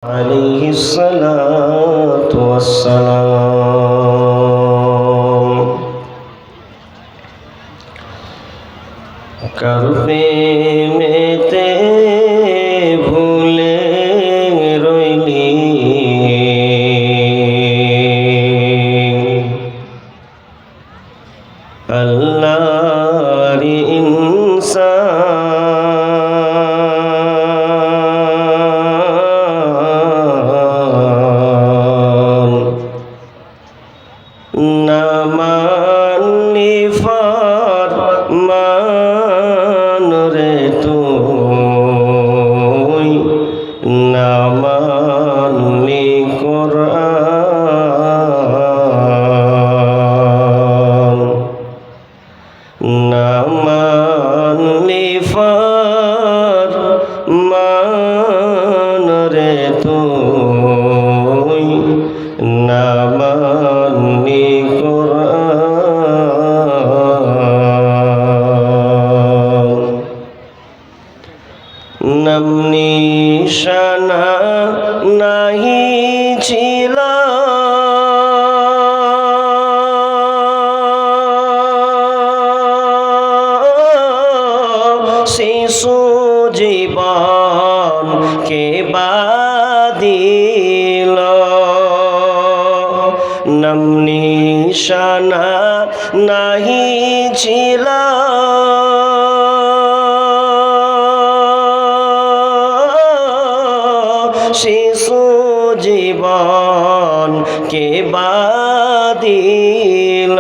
عليه الصلاة والسلام करते में ते भूले रोइली अल्लाह री इंसान नमानी फरमान रे तुई नमानी कुरान नमानी फरमान रे तुई नमानी नमनी शना नहीं छिला शिशु जीवन के बादिल नमनी शना नहीं छिला शिशु जीवन के बादिल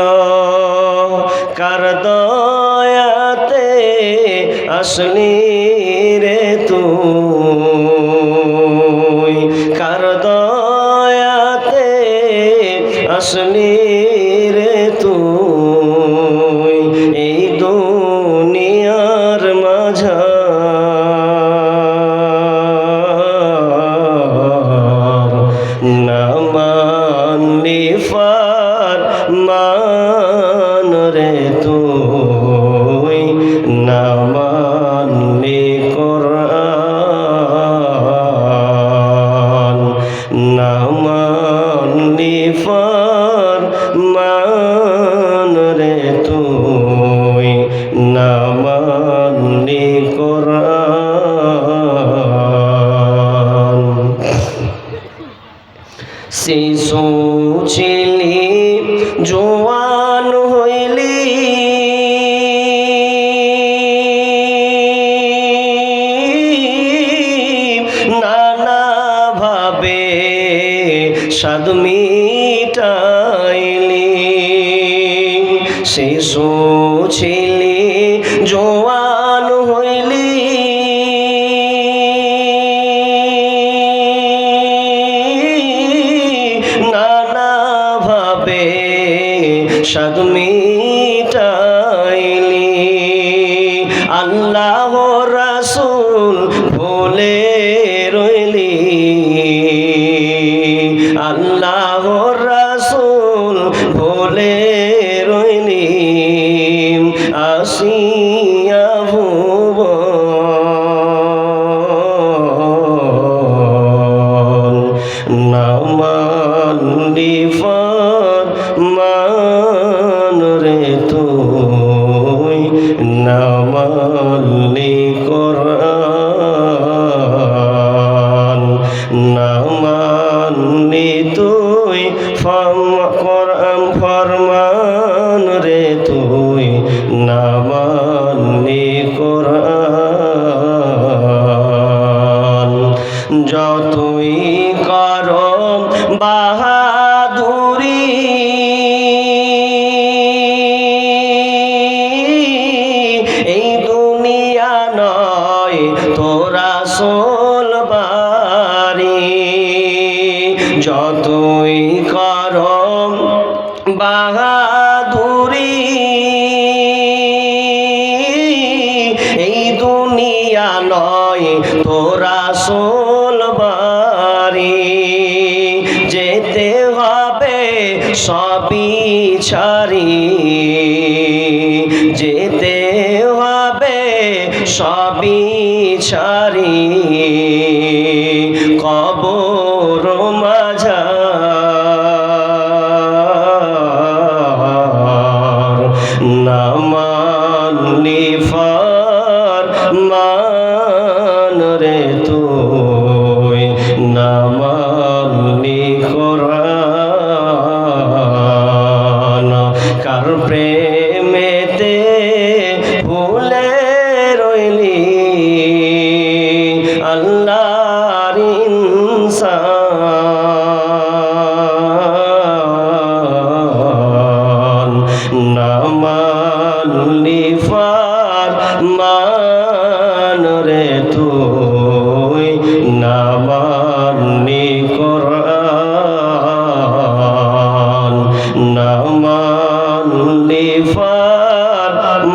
कर दयाते असली रे तुई कर दयाते असली रे तुई এই দুনিয়ার মাঝা नमानी फरमान रे तुई नमानी कुरान नमानी फरमान रे तुई नमानी कुरान शिशु छिली जवान हইলি नाना भाবে স্বাদ মিটাইলি শিশু ছিলি জওয়ান হইলি স্বাদ মিটাইলি আল্লাহ রাসূল ভুলে রইলি আল্লাহ রাসূল ভুলে রইলি আসিয়া ভুবন নামানি फरमान रे तुई नमानी कुरान नमानी तुई कुरान फरमान रे तुई नमानी कुरान যতই করো বাহাদুরি এই দুনিয়া নয় তোরা সোল বাড়ি যতই করো বাহাদুরি এই দুনিয়া নয় তোরা সোল বাড়ি যেতে হবে সবই ছাড়ি যেতে হবে সবই ছাড়ি কবর ইনসান না মানলি ফরমান রে তুই না মানলি কোরআন না মানলি ফরমান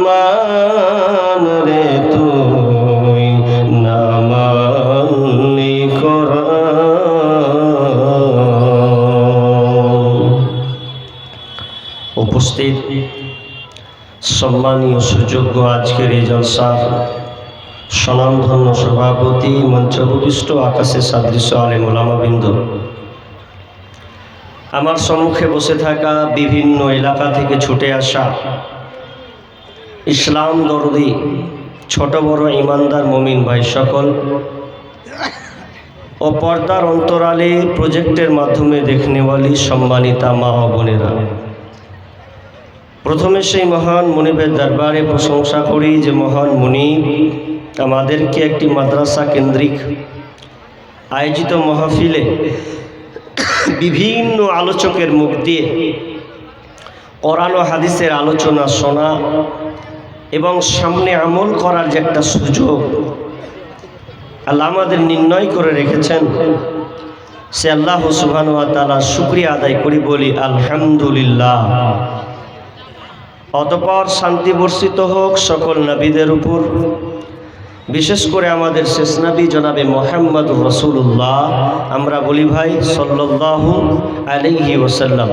রে তুই না মানলি কোরআন। উপস্থিত সম্মানীয় সুযোগ্য আজকের এই জলসার স্বনামধন্য সভাপতি, মঞ্চ উপবিষ্ট আকাশে সাদৃশ্য আলেম ওলামাবৃন্দ, আমার সম্মুখে বসে থাকা বিভিন্ন এলাকা থেকে ছুটে আসা ইসলাম দরদি ছোট বড় ইমানদার মুমিন ভাই সকল ও পর্দার অন্তরালে প্রজেক্টের মাধ্যমে দেখনেওয়ালি সম্মানিতা মা ও বোনেরা, প্রথমে সেই মহান মুনিবের দরবারে প্রশংসা করি যে মহান মুনিব আমাদেরকে একটি মাদ্রাসা কেন্দ্রিক আয়োজিত মাহফিলে বিভিন্ন আলোচকের মুখ দিয়ে কোরআন ও হাদিসের আলোচনা শোনা এবং সামনে আমল করার যে একটা সুযোগ আল্লাহ আমাদের নির্ণয় করে রেখেছেন, সে আল্লাহ সুবহানাহু ওয়া তাআলার শুকরিয়া আদায় করি, বলি আলহামদুলিল্লাহ। অতঃপর শান্তি বর্ষিত হোক সকল নবীদের উপর, বিশেষ করে আমাদের শেষ নবী জনাবে মুহাম্মদ রাসূলুল্লাহ, আমরা বলি ভাই সাল্লাল্লাহু আলাইহি ওয়াসাল্লাম।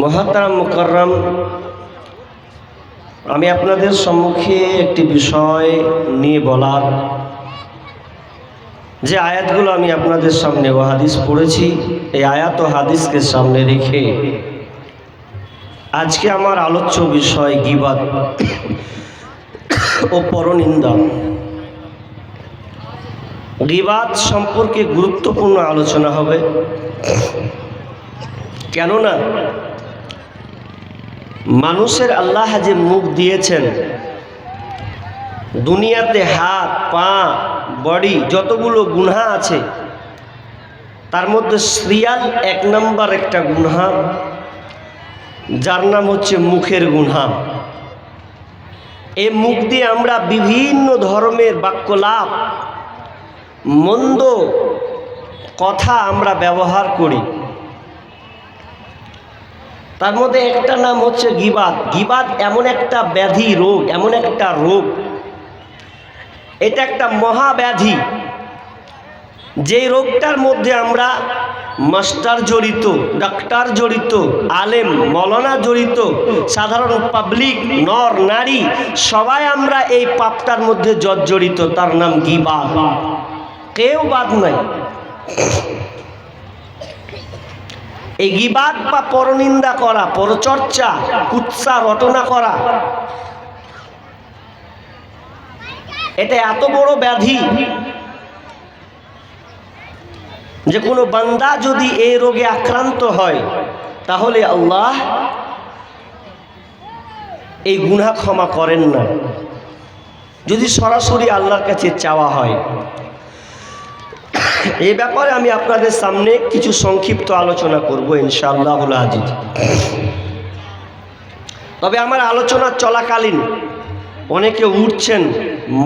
মুহতারাম মুকাররম, আমি আপনাদের সম্মুখে একটি বিষয় নিয়ে বলার, যে আয়াতগুলো আমি আপনাদের সামনে ও হাদিস পড়েছি, এই আয়াত ও হাদিসকে সামনে রেখে আজকে আমার আলোচ্য বিষয় গীবত ও পরনিন্দা। গীবত সম্পর্কে গুরুত্বপূর্ণ আলোচনা হবে, কেননা মানুষের আল্লাহ যে মুখ দিয়েছেন, দুনিয়াতে হাত পা বডি যতগুলো গুনাহ আছে তার মধ্যে সিরিয়াল 1 নম্বর একটা গুনাহ, যার নাম হচ্ছে মুখের গুনাহ। এই মুখ দিয়ে আমরা বিভিন্ন ধর্মের বাক্যলাপ মন্দ কথা আমরা ব্যবহার করি, তার মধ্যে একটা নাম হচ্ছে গীবত। গীবত এমন একটা ব্যাধি রোগ, এমন একটা রোগ, এটা একটা মহাব্যাধি, যেই রোগটার মধ্যে আমরা মাস্টার জড়িত, ডাক্তার জড়িত, আলেম মৌলানা জড়িত, সাধারণ পাবলিক নর নারী সবাই আমরা এই পাপটার মধ্যে জর্জরিত, তার নাম গীবত। কেউ বাদ নাই। এই গীবত বা পরনিন্দা করা, পরচর্চা, কুৎসা রটনা করা, এটা এত বড় ব্যাধি যে কোনো বান্দা যদি এই রোগে আক্রান্ত হয় তাহলে আল্লাহ এই গুনাহ ক্ষমা করেন না, যদি সরাসরি আল্লাহর কাছে চাওয়া হয়। এই ব্যাপারে আমি আপনাদের সামনে কিছু সংক্ষিপ্ত আলোচনা করব ইনশাআল্লাহুল আজিজ। তবে আমার আলোচনা চলাকালীন অনেকে উঠছেন,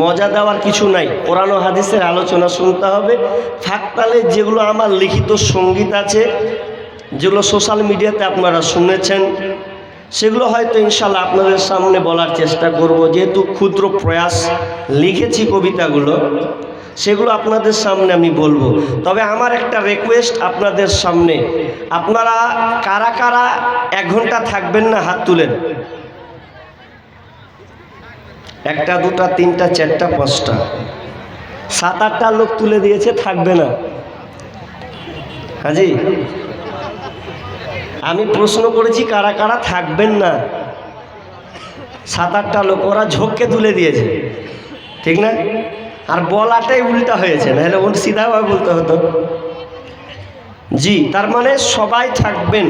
মজা দেওয়ার কিছু নাই, কোরআন ও হাদিসের আলোচনা শুনতে হবে। থাকতালে যেগুলো আমার লিখিত সঙ্গীত আছে, যেগুলো সোশ্যাল মিডিয়াতে আপনারা শুনেছেন, সেগুলো হয়তো ইনশাআল্লাহ আপনাদের সামনে বলার চেষ্টা করব। যেহেতু ক্ষুদ্র প্রয়াস লিখেছি কবিতাগুলো, সেগুলো আপনাদের সামনে আমি বলবো। তবে আমার একটা রিকোয়েস্ট আপনাদের সামনে, আপনারা কারা কারা 1 ঘন্টা থাকবেন না হাত তুলেন। 1টা 2টা 3টা 4টা 5টা 7-8টা লোক তুলে দিয়েছে, থাকবে না। হাজি, আমি প্রশ্ন করেছি কারা কারা থাকবেন না, 7-8টা লোক, ওরা ঝোঁককে তুলে দিয়েছে, ঠিক না? আর বলাটাই উল্টা হয়েছে, নাহলে ওর সিধাভাবে বলতে হতো। জি, তার মানে সবাই থাকবেন।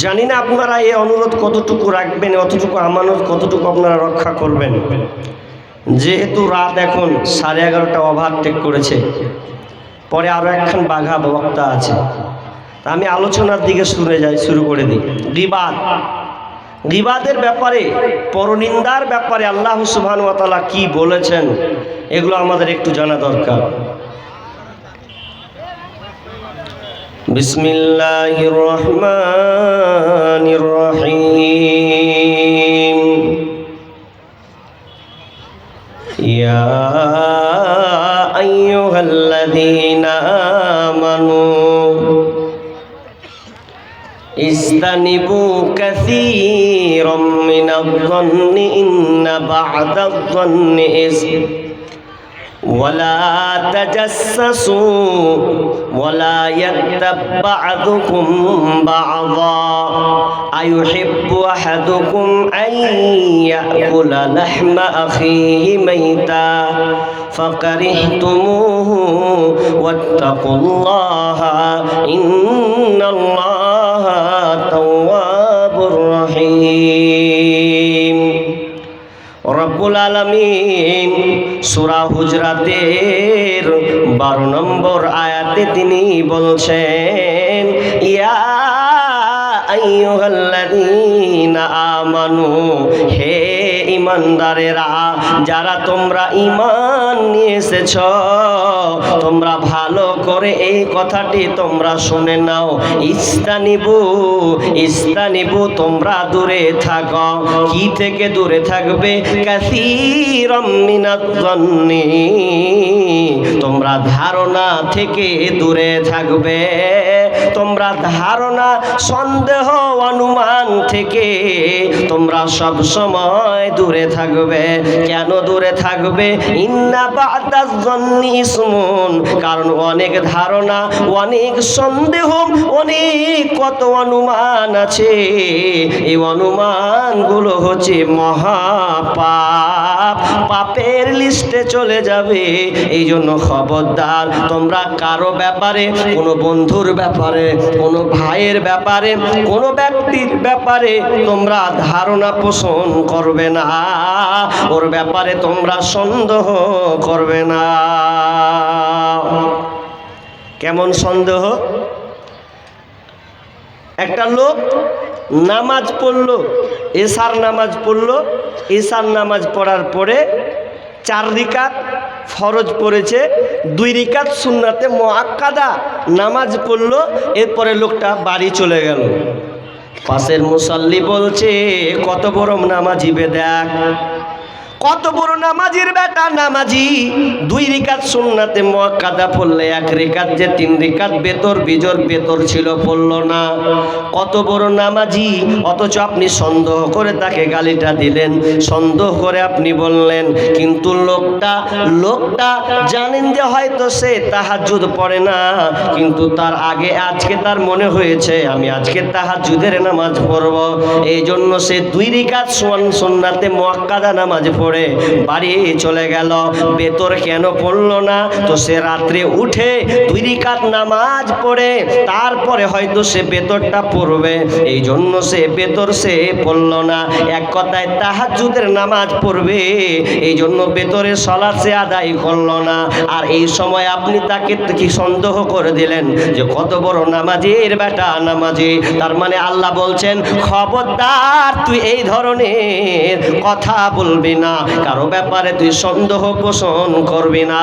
জানি না আপনারা এই অনুরোধ কতটুকু রাখবেন, অতটুকু আমানত কতটুকু আপনারা রক্ষা করবেন। যেহেতু রাত এখন 11:30 ওভারটেক করেছে, পরে আরও একখান বাঘা বক্তা আছে, তা আমি আলোচনার দিকে শুরু করে দিই। গীবাত, গীবাতের ব্যাপারে, পরনিন্দার ব্যাপারে আল্লাহ সুবহানাহু ওয়া তাআলা কি বলেছেন, এগুলো আমাদের একটু জানা দরকার। বিসমিল্লাহির রহমানির রহিম। ইয়া আইয়ুহাল্লাযীনা আমানু ইজতানিবু কাসীরাম মিনায-যন্নি ইন্না বা'দায-যন্নি ইসম ওয়ালা তাজাসসু ওয়ালা ইয়াগতাব বা'দুকুম বা'যা আইয়ুহিব্বু আহাদুকুম আন ইয়াকুলা লাহমা আখিহি মাইতা ফাকারিহতুমুহু ওয়াত্তাকুল্লাহা ইন্নাল্লাহা তাওয়াবুর রহিম। রব্বুল আলামিন সূরা হুজরাতের 12 নম্বর আয়াতে তিনি বলছেন, ইয়া আইয়ুহাল্লাযীনা আমানু, হে ঈমানদারেরা, যারা তোমরা ঈমান নিয়ে এসেছ, তোমরা ভালো করে এই কথাটি তোমরা শুনে নাও। ইস্তানিবু, ইস্তানিবু, তোমরা দূরে থাকো। কি থেকে দূরে থাকবে? কাসীরাম মিনায-যন্নি, তোমরা ধারণা থেকে দূরে থাকবে। তোমরা ধারণা, সন্দেহ, অনুমান থেকে তোমরা সব সময় দূরে থাকবে। কেন দূরে থাকবে? ইন্না বা'দায-যন্নি ইসমুন, কারণ অনেক ধারণা, অনেক সন্দেহ, অনেক কত অনুমান আছে, এই অনুমানগুলো হচ্ছে মহাপাপ, পাপের লিস্টে চলে যাবে। এই জন্য খবরদার, তোমরা কারো ব্যাপারে, কোনো বন্ধুর ব্যাপারে, কোনো ভাইয়ের ব্যাপারে, কোনো ব্যক্তির ব্যাপারে তোমরা ধারণা পোষণ করবে না, ওর ব্যাপারে তোমরা সন্দেহ করবে না। কেমন সন্দেহ? একটা লোক নামাজ পড়লো, এশার নামাজ পড়লো, এশার নামাজ পড়ার পরে 4 রিকাত ফরজ পড়েছে, 2 রিকাত সুন্নাতে মুআক্কাদা নামাজ পড়লো, এরপরে লোকটা বাড়ি চলে গেল। পাশের মুসাল্লি বলছে, কত বড় নামাজি বে, দেখ কত বড় নামাজির বেটা, নামাজি 2 রিকাত সুন্নাতে মুআক্কাদা পড়লে 1 রিকাত যে 3 রিকাত বেতর বিজর বেতর ছিল পড়লো না। কত বড় নামাজি, অথচ আপনি সন্দেহ করে তাকে গালিটা দিলেন, সন্দেহ করে আপনি বললেন। কিন্তু লোকটা জানেন যে হয়তো সে তাহাজ্জুদ পড়ে না, কিন্তু তার আগে আজকে তার মনে হয়েছে আমি আজকে তাহাজ্জুদের নামাজ পড়ব, এই জন্য সে 2 রিকাত সুন্নাতে মুআক্কাদা নামাজ পড়ে বাড়ি চলে গেল। বেতর কেন পড়লো না? তো সে রাত্রে উঠে 2 রিকাত নামাজ পড়ে তারপরে হয়তো সে বেতরটা পড়বে, এই জন্য সে বেতর সে পড়লো না। এক কথায় তাহাজ্জুদের নামাজ পড়বে, এই জন্য বেতরের সালাত সে আদায় করলো না। আর এই সময় আপনি তাকে কি সন্দেহ করে দিলেন যে কত বড় নামাজের বেটা, নামাজি। তার মানে আল্লাহ বলছেন, খবরদার তুই এই ধরনের কথা বলবি না, কারো ব্যাপারে তুই সন্দেহ পোষণ করবি না।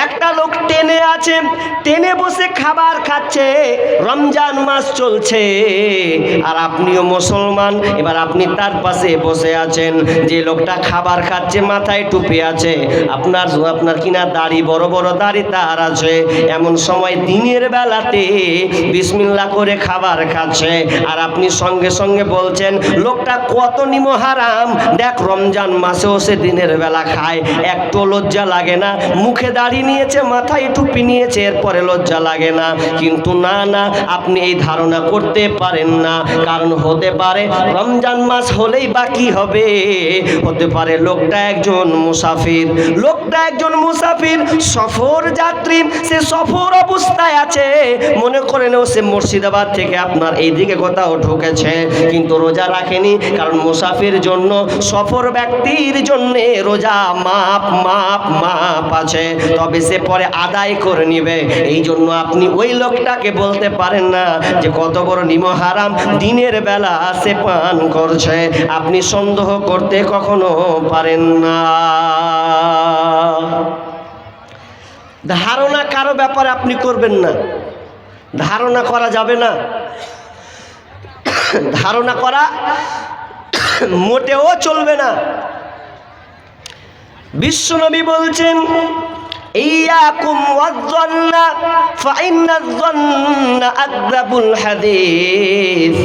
একটা লোক টেনে আছে, টেনে বসে খাবার খাচ্ছে, রমজান মাস চলছে, আর আপনিও মুসলমান, এবার আপনি তার পাশে বসে আছেন। যে লোকটা খাবার খাচ্ছে মাথায় টুপি আছে, আপনার কিনা দাড়ি, বড় বড় দাড়ি তার আছে। এমন সময় দিনের বেলাতে বিসমিল্লাহ করে খাবার খাচ্ছে, আর আপনি সঙ্গে সঙ্গে বলছেন লোকটা কত নিমহারাম, দেখ রমজান মাসেও সে দিনের বেলা খায়, একটু লজ্জা লাগে না? মুখে দাড়ি নিয়েছে, মাথায় টুপি নিয়েছে, এরপরে লজ্জা লাগে না? কিন্তু না, আপনি এই ধারণা করতে পারেন না, কারণ হতে পারে রমজান মাস হলেই বাকি হবে, হতে পারে লোকটা একজন মুসাফির, সফর যাত্রী, সে সফর অবস্থায় আছে। মনে করেন সে মুর্শিদাবাদ থেকে আপনার এইদিকে কোথাও ঢুকেছে, কিন্তু রোজা রাখেনি, কারণ মুসাফির জন্য সফর ব্যক্তি ব্যক্তির জন্য রোজা মাপ আছে, তবে সে পরে আদায় করে নিবে। এই জন্য আপনি ওই লোকটাকে বলতে পারেন না যে কত বড় নিমহারাম দিনের বেলা সে পান করছে। আপনি সন্দেহ করতে কখনো পারেন না। ধারণা কারো ব্যাপারে আপনি করবেন না, ধারণা করা যাবে না। ধারণা করা মোটেও চলবে না। বিশ্বনবী বলছেন, ইয়াকুম ওয়াজ-যন্না ফাইন্নাজ-যন্না আকযাবুল হাদিস।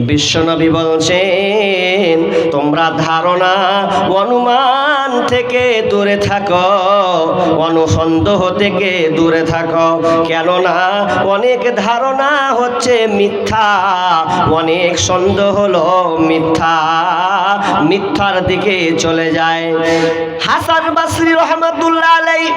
বিশ্বনবী বলছেন, তোমরা ধারণা অনুমান থেকে দূরে থাকো, অনুসন্দেহ থেকে দূরে থাকো। কেননা অনেক ধারণা হচ্ছে মিথ্যা, অনেক সন্দেহ হলো মিথ্যা, মিথ্যার দিকে চলে যায়। হাসান বসরি রহমাতুল্লাহ আলাইহি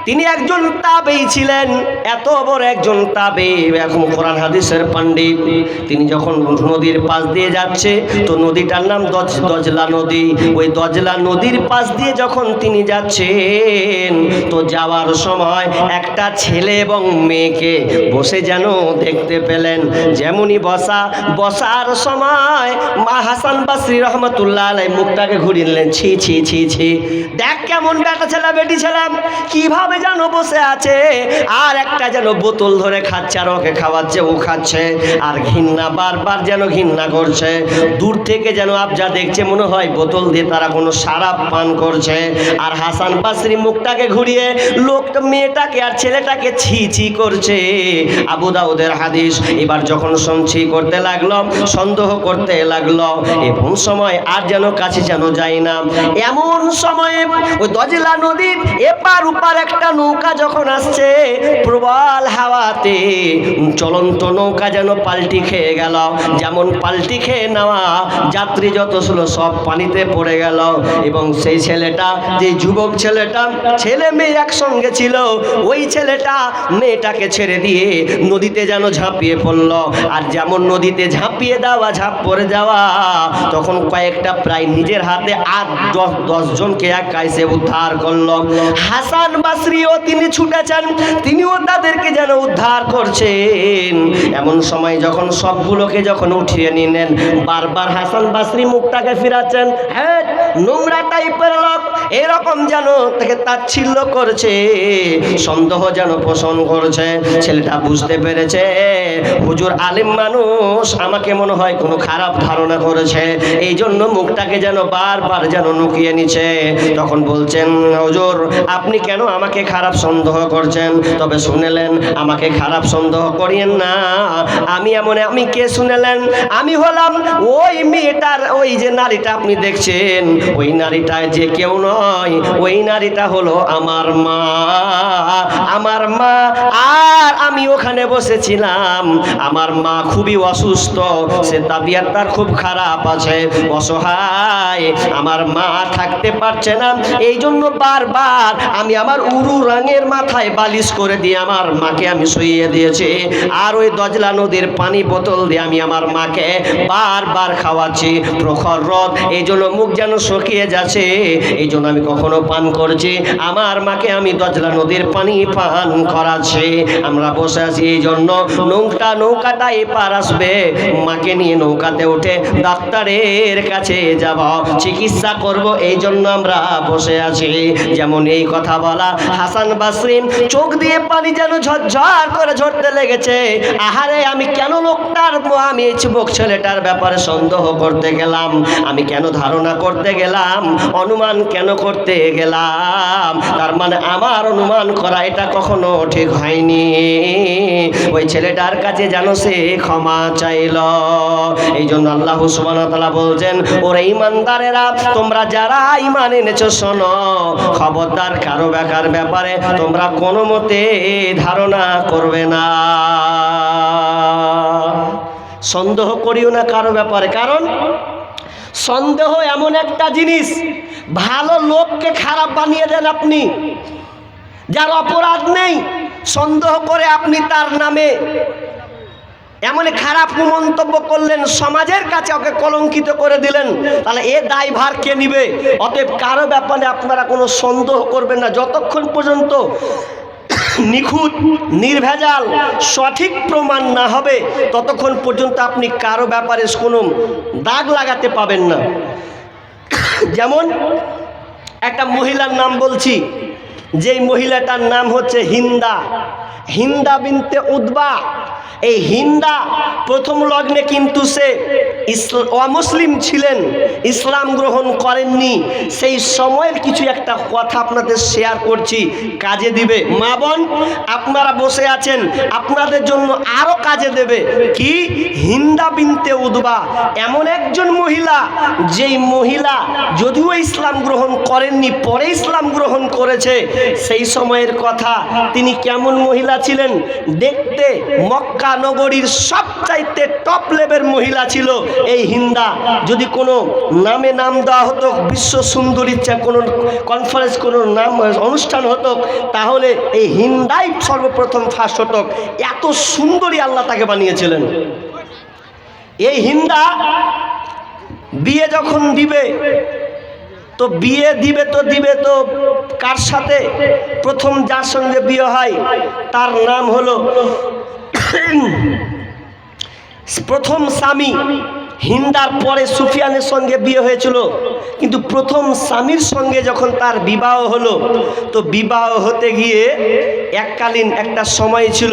তিনি একজন তাবেঈ ছিলেন, এত বড় একজন তাবেঈ, এখন কোরআন হাদিসের পণ্ডিত। তিনি যখন নদীর পাশ দিয়ে যাচ্ছে, তো নদীটার নাম দজলা নদী। ওই দজলা নদীর পাশ দিয়ে যখন তিনি যাচ্ছেন, তো যাওয়ার সময় একটা ছেলে এবং মেয়েকে বসে যেন দেখতে পেলেন। যেমনই বসার সময় মা হাসান বসরি রহমাতুল্লাহ আলাইহি মুখটাকে ঘুরিয়ে নিলেন, ছি ছি ছি ছি, দেখ কেমন বেটা ছেলে বেটি ছেলে কিভাবে যেন বসে আছে, আর একটা যেন বোতল ধরে খাচ্ছে, আর ওকে খাওয়াচ্ছে, ও খাচ্ছে, আর ঘৃণা বারবার যেন ঘৃণা করছে। দূর থেকে যেন আবজা দেখছে, মনে হয় বোতল দিয়ে তারা কোনো শারাব পান করছে। আর হাসান বসরি মুখটাকে ঘুরিয়ে লোকটা মেয়েটাকে আর ছেলেটাকে ছি ছি করছে। আবু দাউদের হাদিস। এবার যখন ছি করতে লাগলো, সন্দেহ করতে লাগলো, এমন সময় আর যেন কাছে যেন যায় না। এমন সময়ে ওই দজলা নদীর এপার ওপার একটা নৌকা যখন আসছে, প্রবল হাওয়াতে চলন্ত নৌকা যেন পাল্টি খেয়ে গেল। যেমন পাল্টি খেয়ে নেওয়া যাত্রী যত ছিল সব পানিতে পড়ে গেল। এবং সেই ছেলেটা, যে যুবক ছেলেটা, ছেলে মেয়ে একসঙ্গে ছিল, ওই ছেলেটা মেয়েটাকে ছেড়ে দিয়ে নদীতে যেন ঝাঁপিয়ে পড়ল। আর যেমন নদীতে ঝাঁপিয়ে দেওয়া, ঝাঁপ পড়ে যাওয়া, তখন কয়েকটা প্রায় নিজের হাতে 8-10 জনকে এক কাইসে উদ্ধার করলো। হাসান বসরিও তিনি ছুটেছেন, তিনিও তাদেরকে যেন উদ্ধার করছেন। এমন সময় যখন সবগুলোকে যখন উঠিয়ে নিলেন, বারবার হাসান বসরি মুখটাকে ফিরাচ্ছেন, হ্যাঁ নোংরা টাইপের লোক, এরকম যেন তাকে তাচ্ছিল্য করছে, সন্দেহ যেন পোষণ করছে। ছেলেটা বুঝতে পেরেছে, হুজুর আলেম মানুষ, আমাকে মনে হয় কোনো খারাপ ধারণা করেছে, এই জন্য মুখটাকে যেন বারবার যেন লুকিয়ে নিচ্ছে। তখন বলছেন, হুজুর আপনি কেন আমাকে খারাপ সন্দেহ করছেন? তবে শুনেলেন, আমাকে খারাপ সন্দেহ করিয়েন না। আমি কে শুনেলেন? আমি হলাম ওই মেয়েটার, ওই যে নারীটা আপনি দেখছেন, ওই নারীটা যে কেউ নয়, ওই নারীটা হলো আমার মা। আমার মা, আর আমি ওখানে বসেছিলাম। আমার মা খুবই অসুস্থ, সে তাবিয়াত তার খুব খারাপ আছে, অসহায়। আমার মা থাকতে পারছে না, এই জন্য বারবার আমি আমার উরু রঙের মাথায় বালিশ করে দিয়ে আমার মাকে আমি শুইয়ে দিয়েছি। আর ওই দজলা নদীর পানি বোতল দিয়ে আমি আমার মাকে বারবার খাওয়াচ্ছি। প্রখর রোদ, এই জন্য মুখ যেন শুকিয়ে যাচ্ছে, এই জন্য আমি কখনো পান করছি। আমার মাকে আমি দজলা নদীর পানি পান করাচ্ছি। আমরা বসে আছি, এই জন্য নৌকাটা এপার আসবে, মাকে নিয়ে নৌকাতে উঠে ডাক্তারের কাছে যাব, চিকিৎসা করব, এই জন্য আমরা বসে আছি। যেমন এই কথা বলা, হাসান বসরি চোখ দিয়ে পানি যেন ঝরঝর করে ঝরতে লেগেছে। আহারে, আমি কেন লোকটার, আমি এই যুবক ছেলেটার ব্যাপারে সন্দেহ করতে গেলাম, আমি কেন ধারণা করতে গেলাম, অনুমান কেন করতে গেলাম? তার মানে আমার অনুমান করা এটা কখনো ঠিক হয়নি। ওই ছেলেটার কাছে যেন সে ক্ষমা চাইল। এই জন্য আল্লাহ সুবহানাহু ওয়া তাআলা বলছেন, ওরে ঈমানদারেরা, তোমরা যারা ঈমান এনেছো, শোনো, খবরদার কারো ব্যাপারে তোমরা কোনো মতে ধারণা করবে না, সন্দেহ করিও না কারো ব্যাপারে। কারণ সন্দেহ এমন একটা জিনিস, ভালো লোককে খারাপ বানিয়ে দেন আপনি। যার অপরাধ নেই, সন্দেহ করে আপনি তার নামে এমন খারাপ মন্তব্য করলেন, সমাজের কাছে ওকে কলঙ্কিত করে দিলেন, তাহলে এ দায়ভার কে নিবে? অতএব কারো ব্যাপারে আপনারা কোনো সন্দেহ করবেন না, যতক্ষণ পর্যন্ত নিখুঁত নির্ভেজাল সঠিক প্রমাণ না হবে ততক্ষণ পর্যন্ত আপনি কারো ব্যাপারে কোনো দাগ লাগাতে পাবেন না। যেমন একটা মহিলার নাম বলছি, যেই মহিলাটার নাম হচ্ছে হিন্দা, হিন্দা বিনতে উতবা। এই হিন্দা প্রথম লগ্নে কিন্তু সে অমুসলিম ছিলেন, ইসলাম গ্রহণ করেননি। সেই সময়ের কিছু একটা কথা আপনাদের শেয়ার করছি, কাজে দিবে। মা বোন আপনারা বসে আছেন, আপনাদের জন্য আরও কাজে দেবে। কি? হিন্দা বিনতে উতবা এমন একজন মহিলা, যেই মহিলা যদিও ইসলাম গ্রহণ করেননি, পরে ইসলাম গ্রহণ করেছে। সেই সময়ের কথা, তিনি কেমন মহিলা ছিলেন? দেখতে মক্কা নগরীর সবচাইতে টপ লেভেলের মহিলা ছিল এই হিন্দা। যদি কোনো নামে নাম দেওয়া হতো, বিশ্ব সুন্দরীর কোনো কনফারেন্স, কোনো নাম অনুষ্ঠান হতো, তাহলে এই হিন্দাই সর্বপ্রথম ফার্স্ট হতো। এত সুন্দরী আল্লাহ তাকে বানিয়েছিলেন। এই হিন্দা বিয়ে যখন দিবে তো দিবে তো কার সাথে? প্রথম যার সঙ্গে বিয়ে হয় তার নাম হলো প্রথম স্বামী। হিন্দার পরে সুফিয়ানের সঙ্গে বিয়ে হয়েছিল, কিন্তু প্রথম স্বামীর সঙ্গে যখন তার বিবাহ হলো, তো বিবাহ হতে গিয়ে এককালীন একটা সময় ছিল,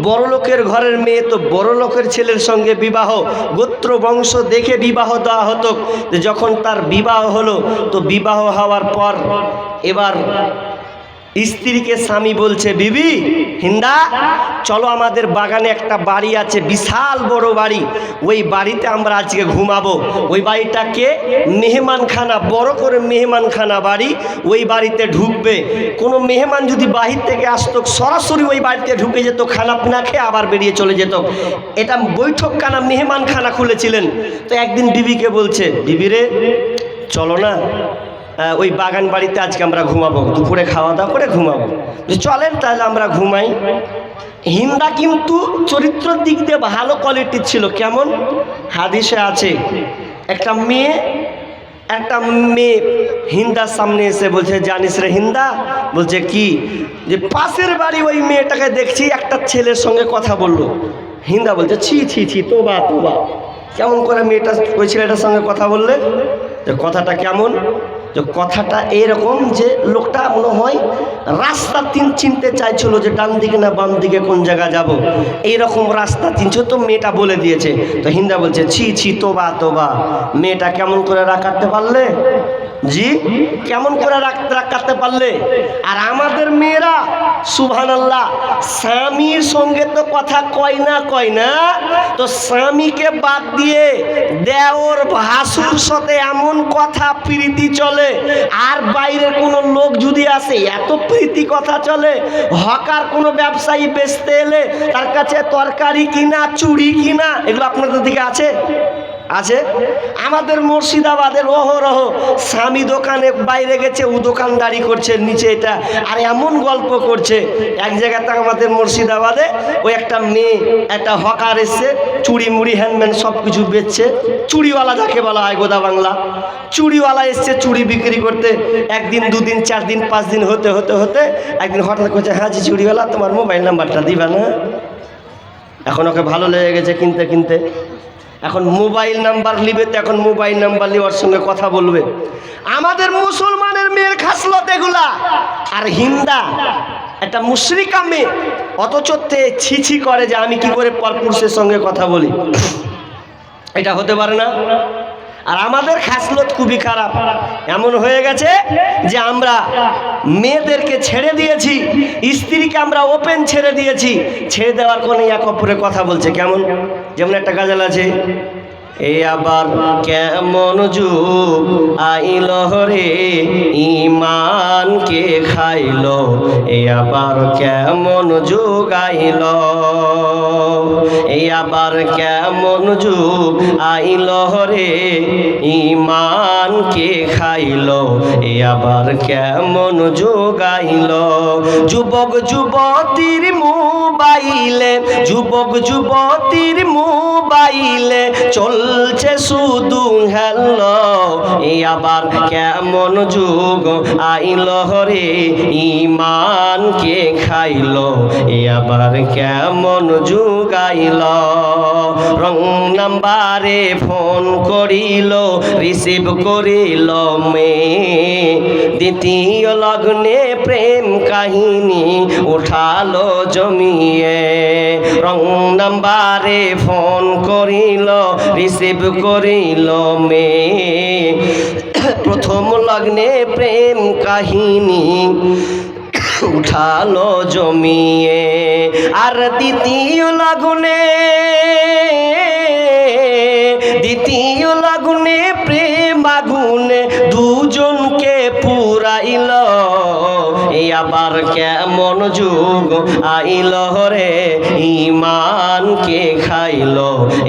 বড়লোকের ঘরের মেয়ে তো বড়লোকের ছেলের সঙ্গে বিবাহ, গোত্র বংশ দেখে বিবাহ দেওয়া হতো। যখন তার বিবাহ হলো, তো বিবাহ হওয়ার পর এবার স্ত্রীকে স্বামী বলছে, বিবি হিন্দা চলো, আমাদের বাগানে একটা বাড়ি আছে, বিশাল বড় বাড়ি, ওই বাড়িতে আমরা আজকে ঘুমাবো। ওই বাড়িটাকে মেহমানখানা, বড় করে মেহমানখানা বাড়ি, ওই বাড়িতে ঢুকবে। কোনো মেহমান যদি বাহির থেকে আসতো, সরাসরি ওই বাড়িতে ঢুকে যেত, খানা পিনা খেয়ে আবার বেরিয়ে চলে যেত। এটা বৈঠকখানা, মেহমানখানা খুলেছিলেন। তো একদিন বিবিকে বলছে, বিবিরে চলো না, ওই বাগান বাড়িতে আজকে আমরা ঘুমাবো, দুপুরে খাওয়া দাওয়া করে ঘুমাবো। চলেন তাহলে আমরা ঘুমাই। হিন্দা কিন্তু চরিত্রের দিক দিয়ে ভালো কোয়ালিটির ছিল। কেমন? হাদিসে আছে, একটা মেয়ে হিন্দার সামনে এসে বলছে, জানিস রে হিন্দা? বলছে কি? যে পাশের বাড়ি ওই মেয়েটাকে দেখছি একটা ছেলের সঙ্গে কথা বললো। হিন্দা বলছে, ছি ছি ছি, তোবা তোবা, কেমন করে মেয়েটা ওই ছেলেটার সঙ্গে কথা বললে? যে কথাটা কেমন? যে কথাটা এরকম যে লোকটা মনে হয় রাস্তা চিনতে চাইছিল, যে ডান দিকে না বাম দিকে কোন জায়গা যাব, এইরকম রাস্তা চিনছো। তো মেয়েটা বলে দিয়েছে। তো হিন্দা বলছে, ছি ছি, তোবা তোবা, মেয়েটা কেমন করে রাখাতে পারলে? জি, কেমন করে রাখতে পারলে? আর আমাদের মেয়েরা সুবহানাল্লাহ, স্বামীর সঙ্গে তো কথা কয় না, তো স্বামীকে বাদ দিয়ে দেওর ভাসুর সাথে এমন কথা প্রীতি চলে। আর বাইরের কোনো লোক যদি আসে, এত প্রীতি কথা চলে। হকার কোনো ব্যবসায়ী বেচতে এলে তার কাছে তরকারি কিনা, চুড়ি কিনা, এগুলো আপনাদের দিকে আছে? আমাদের মুর্শিদাবাদের অহরহ স্বামী দোকানে বাইরে গেছে, ও দোকানদারি করছে নিচে, এটা আর এমন গল্প করছে। এক জায়গাতে আমাদের মুর্শিদাবাদে ওই একটা মেয়ে, একটা হকার এসছে, চুড়ি মুড়ি হ্যান্ডম্যান সব কিছু বেচছে। চুড়িওয়ালা যাকে বলা হয় গোদা বাংলা, চুড়িওয়ালা এসছে চুড়ি বিক্রি করতে। একদিন, দুদিন, 4 দিন, 5 দিন হতে একদিন হঠাৎ করছে, হ্যাঁ জি চুড়িওয়ালা, তোমার মোবাইল নাম্বারটা দিবা না? এখন ওকে ভালো লেগে গেছে কিনতে। এখন মোবাইল নাম্বার নিবে, তো এখন মোবাইল নাম্বার নিয়ে ওর সঙ্গে কথা বলবে। আমাদের মুসলমানের মেয়ের খাসলত এগুলা। আর হিন্দা একটা মুশরিকা মেয়ে, অথচ ছিছি করে যে আমি কি করে পরপুরুষের সঙ্গে কথা বলি। এটা হতে পারে না। আর আমাদের খাসলত খুবই খারাপ, এমন হয়ে গেছে যে আমরা মেয়েদেরকে ছেড়ে দিয়েছি, স্ত্রীকে আমরা ওপেন ছেড়ে দিয়েছি। ছেড়ে দেওয়ার কোনে এক অপরে কথা বলছে। কেমন? যেমন একটা গাজাল আছে, এ আবার কেমন যুগ আইল রে ঈমানকে খাইল, এ আবার কেমন যুগ আইল, এ আবার কেমন যুগ আইল রে ঈমানকে খাইল, এ আবার কেমন যুগ আইল। যুবক যুবতীর মোবাইলে, যুবক যুবতীর মোবাইলে চলছে শুধু হ্যালো, এ আবার কেমন যুগ আইল রে ঈমানকে খাইল, এ আবার কেমন যুগ আইল। রং নাম্বারে ফোন করিল, রিসিভ করিল মেয়ে, দ্বিতীয় লগ্নে প্রেম কাহিনী উঠালো জমিয়ে। রং নাম্বারে ফোন করিল, রিসিভ করিল মেয়ে, প্রথম লগ্নে প্রেম কাহিনী উঠালো জমিয়ে। আর দ্বিতীয় লগ্নে, দ্বিতীয় লগ্নে প্রেম আগুনে দুজনকে পুরাইল, এই আবার কেমন যুগ আইল রে ঈমানকে খাইল,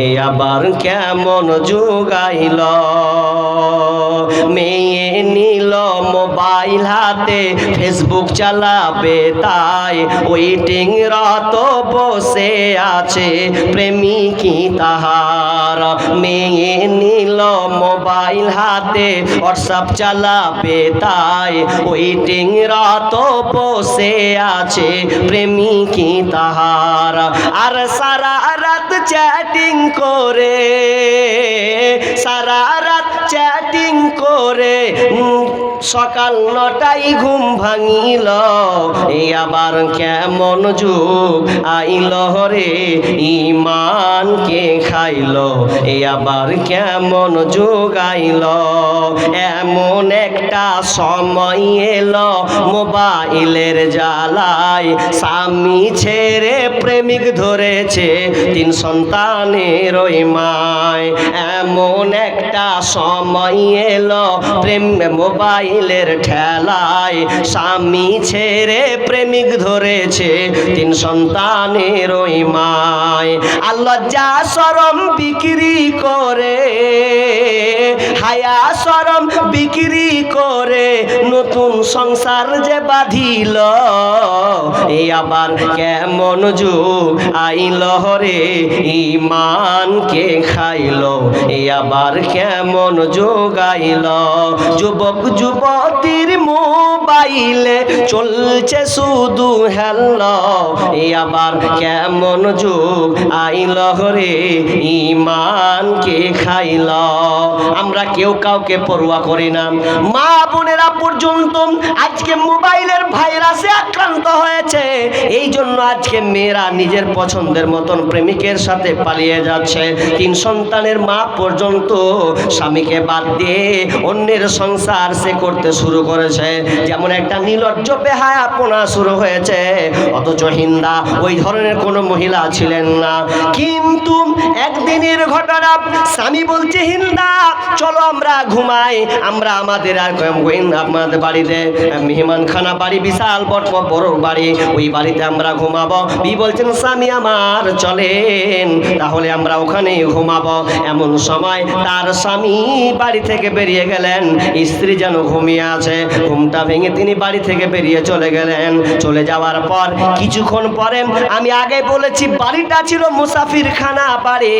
এই আবার কেমন যুগ আইল। মেয়ে নিল মোবাইল হাতে, ফেসবুক চালাবে তাই ওয়েটিং রত বসে আছে প্রেমিকি তাহার। মেয়ে নিল মোবাইল হাতে, হোয়াটসঅ্যাপ চালাবে তাই ওয়েটিং রত বসে আছে প্রেমিকি তাহার। আর সারা রাত চ্যাটিং করে, সারা রাত চ্যাটিং করে সকাল 9টায় ঘুম ভাঙিল, এই আবার কেমন যুগ আইল রে ঈমানকে খাইল, এই আবার কেমন যুগ আইল। এমন একটা সময় এলো মোবাইলের জ্বালায়, স্বামী ছেড়ে প্রেমিক ধরেছে 3 সন্তানের ওই মায়। এমন একটা সময় এলো প্রেম মোবাইলের ঠেলায়, স্বামী ছেড়ে প্রেমিক ধরেছে 3 সন্তানের ওই মায়। আল্লাহ যা শরম বিক্রি করে, হায়া শরম বিক্রি করে নতুন সংসার যে বাঁধিল, এই আবার কেমন যুগ আইল রে ঈমানকে খাইল, এই আবার কেমন যুগ আইল। যুবক যুবতীর মোবাইলে চলছে শুধু হ্যালো, এই আবার কেমন যুগ আইল রে ঈমানকে খাইল। আমরা কেউ কাউকে পরোয়া করি না, মা বোনেরা পর্যন্ত আজকে মোবাইলের ভাইরাসে আক্রান্ত হয়েছে। এই জন্য আজকে মেয়েরা নিজের পছন্দের মতন প্রেমিকের সাথে পালিয়ে যাচ্ছে। 3 সন্তানের মা পর্যন্ত স্বামীকে বাদ দিয়ে অন্যের সংসার সে করতে শুরু করেছে। যেমন একটা নির্লজ্জ বেহায়াপনা শুরু হয়েছে, অথচ হিন্দা ওই ধরনের কোনো মহিলা ছিলেন না। কিন্তু একদিনের ঘটনা, স্বামী বলছে হিন্দা চলো আমরা ঘুমাই, আমরা আমাদের আর আমাদের বাড়িতে মেহমানখানা বাড়ি, বিশাল বড় বাড়ি, ওই বাড়িতে আমরা ঘুমাবো। বি বলছেন স্বামী আমার চলেন তাহলে আমরা ওখানে ঘুমাবো। এমন সময় তার স্বামী বাড়ি থেকে বেরিয়ে গেলেন, স্ত্রী যেন ঘুমিয়ে আছে, ঘুমটা ভেঙে তিনি বাড়ি থেকে বেরিয়ে চলে গেলেন। চলে যাওয়ার পর কিছুক্ষণ পরে, আমি আগে বলেছি বাড়িটা ছিল মুসাফিরখানা বাড়ি,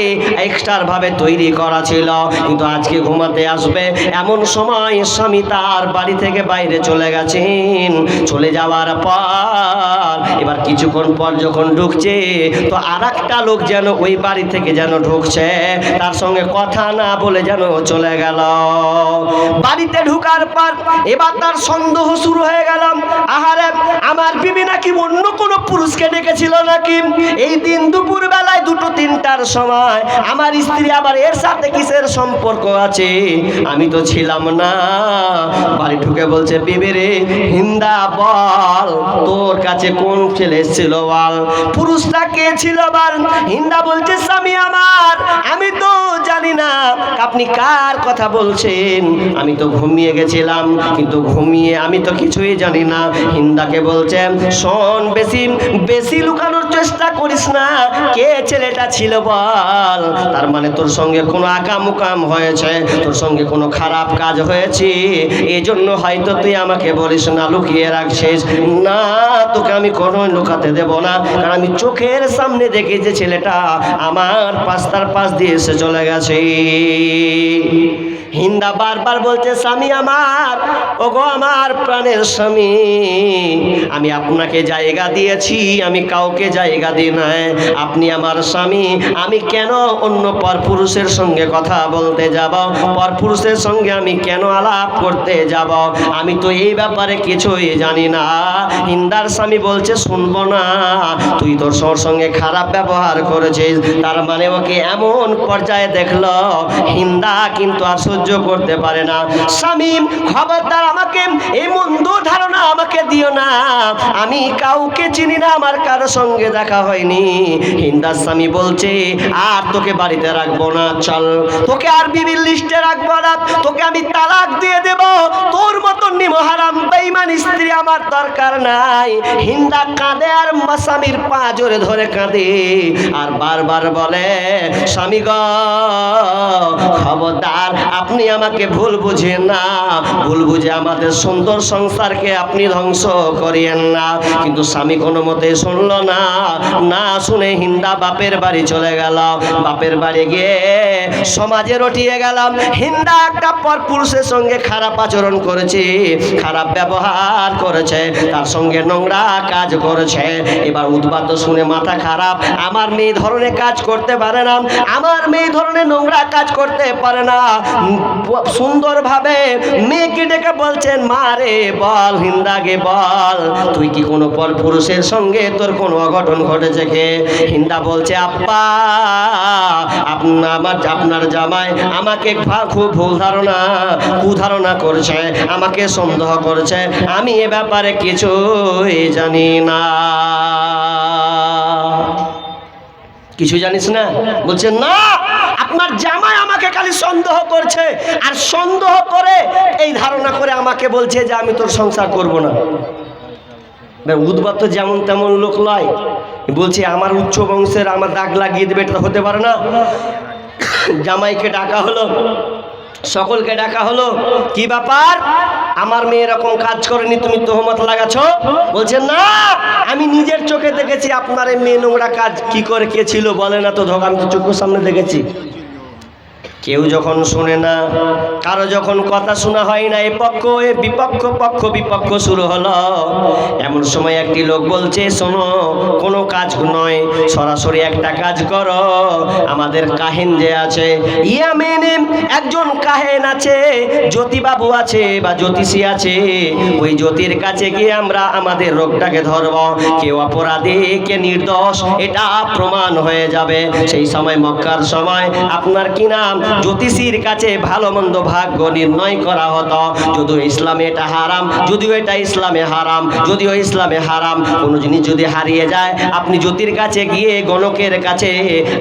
এক্সট্রা ভাবে তৈরি করা ছিল, কিন্তু আজকে ঘুমাতে আসবে এমন সময় স্বামী তার বাড়ি থেকে বাইরে চলে গেছেন। চলে যাওয়ার পর এবার কিছুক্ষণ পর যখন ঢুকছে, তো আর একটা লোক যেন ওই বাড়ি থেকে যেন ঢুকছে, তার সঙ্গে কথা না বলে যেন চলে গেল। বাড়িতে ঢুকার পর এবার তার সন্দেহ শুরু হয়ে গেল, আহারে আমার বিবি নাকি অন্য কোনো পুরুষকে ডেকেছিল নাকি, এই দিন দুপুর বেলায় 2-3টার সময় আমার স্ত্রী আবার এর সাথে কিসের সম্পর্ক আছে, আমি তো ছিলাম না। বাড়ি ঢুকে বলছে বিবি রে হিন্দা বল তোর কাছে কোন ছেলে এসেছিল বল, পুরুষটা কে ছিল বল? হিন্দা বলছে স্বামী আমার, আমি তো জানি না আপনি কার কথা বলছেন, আমি তো ঘুমিয়ে গেছিলাম, কিন্তু ঘুমিয়ে আমি তো কিছুই জানি না। হিন্দাকে বলছেন শোন, বেশি বেশি লুকানোর চেষ্টা করিস না, কে ছেলেটা ছিল বল। তার মানে তোর সঙ্গে কোনো আকাম হয়েছে, তোর সঙ্গে কোনো খারাপ কাজ হয়েছে, এই জন্য হয়তো তুই আমাকে বলিস না, লুকিয়ে রাখছিস। না, তোকে আমি কোনো লুকাতে দেব না, কারণ আমি চোখের সামনে দেখি যে ছেলেটা আমার পাস্তার পাশ দিয়ে এসে চলে গেছে। হিন্দা বারবার বলছে স্বামী আমার, ওগো আমার প্রাণের স্বামী, আমি আপনাকে জায়গা দিয়েছি, আমি কাউকে জায়গা দিই নাই, আপনি আমার স্বামী, আমি কেন অন্য পরপুরুষের সঙ্গে কথা বলতে যাব, পরপুরুষের সঙ্গে আমি কেন আলাপ করতে যাব, আমি তো এই ব্যাপারে কিছুই জানি না। হিন্দার স্বামী বলছে শুনবো না, তুই তোর সঙ্গে খারাপ ব্যবহার করেছিস, তার মানে ওকে এমন পর্যায়ে দেখলো হিন্দা কিন্তু আর সহ্য করতে পারে না। স্বামী খবরদার আমাকে এই মন্দ ধারণা আমাকে দিও না, আমি কাউকে চিনি না, আমার কারো সঙ্গে দেখা হয়নি। হিন্দার স্বামী বলছে আর তোকে বাড়িতে রাখবো না, চল, তোকে আর বিবির লিস্টে রাখবো না, তোকে আমি তালাক দিয়ে দেব, তোর মতন নিমহারাম বেঈমান স্ত্রী আমার দরকার নাই। হিন্দা কাঁদে আর স্বামীর পা জোরে ধরে কাঁদে আর বারবার বলে স্বামী গো খবরদার আপনি আমাকে ভুল বুঝেন না, ভুল বুঝে আমাদের সুন্দর সংসারকে আপনি ধ্বংস করিয়েন না। কিন্তু স্বামী কোনো মতে শুনলো না, না শুনে হিন্দা বাপের বাড়ি চলে গেল। বাপের বাড়ি গিয়ে সমাজে রটিয়ে গেলাম। হিন্দা একটা পরপুরুষের সঙ্গে খারাপ আচরণ করেছে, খারাপ ব্যবহার করেছে, তার সঙ্গে নোংরা কাজ করেছে। এবার উদ্বাদ্য শুনে মাথা খারাপ, আমার মেয়ে ধরনের কাজ করতে পারে না, আমার মেয়ে ধরনের নোংরা কাজ করতে পারে না। সুন্দরভাবে মেয়েকে ডেকে বলছেন মা রে বল, হিন্দাকে বল, তুই কি কোনো পরপুরুষের সঙ্গে তোর কোনো অঘটন ঘটেছে কে? হিন্দা বলছে আব্বা আপনার জামাই আমাকে খুব ভুল ধারণা কুধারণা করছে, আমাকে সন্দেহ করছে, আমি এ ব্যাপারে কিছুই জানি না। কিছু জানিস না? বলছে না, আপনার জামাই আমাকে খালি সন্দেহ করছে, আর সন্দেহ করে এই ধারণা করে আমাকে বলছে যে আমি তোর সংসার করব না। উদ্বাদ যেমন তেমন লোক লয়, বলছে আমার উচ্চ বংশের আমার দাগ লাগিয়ে দেবে, এটা হতে পারে না। জামাইকে ডাকা হলো, সকলকে ডাকা হলো, কি ব্যাপার, আমার মেয়ে এরকম কাজ করেনি, তুমি তোহমত লাগাচ্ছ? বলছে না, আমি নিজের চোখে দেখেছি আপনার এই মেয়ে নোংরা কাজ কি করে কে ছিল বলে না তো, ধোক আমি তো চোখের সামনে দেখেছি। কেউ যখন শোনে না, কারো যখন কথা শোনা হয় না, এ পক্ষ এ বিপক্ষ, পক্ষ বিপক্ষ শুরু হলো। এমন সময় একটি লোক বলছে শোনো, কোনো কাজ নয়, সরাসরি একটা কাজ করো। আমাদের কাহিন যে আছে ইয়ামেনে একজন কাহিন আছে, জ্যোতিবাবু আছে বা জ্যোতিষী আছে, ওই জ্যোতির কাছে গিয়ে আমরা আমাদের রোগটাকে ধরব, কেউ অপরাধী কে নির্দোষ এটা প্রমাণ হয়ে যাবে। সেই সময় মক্কার সময় আপনার কি নাম জ্যোতিষীর কাছে ভালো মন্দ ভাগ্য নির্ণয় করা হতো। যদিও ইসলামে এটা হারাম, যদিও এটা ইসলামে হারাম, যদিও ইসলামে হারাম, কোনো জিনিস যদি হারিয়ে যায় আপনি জ্যোতির কাছে গিয়ে, গণকের কাছে,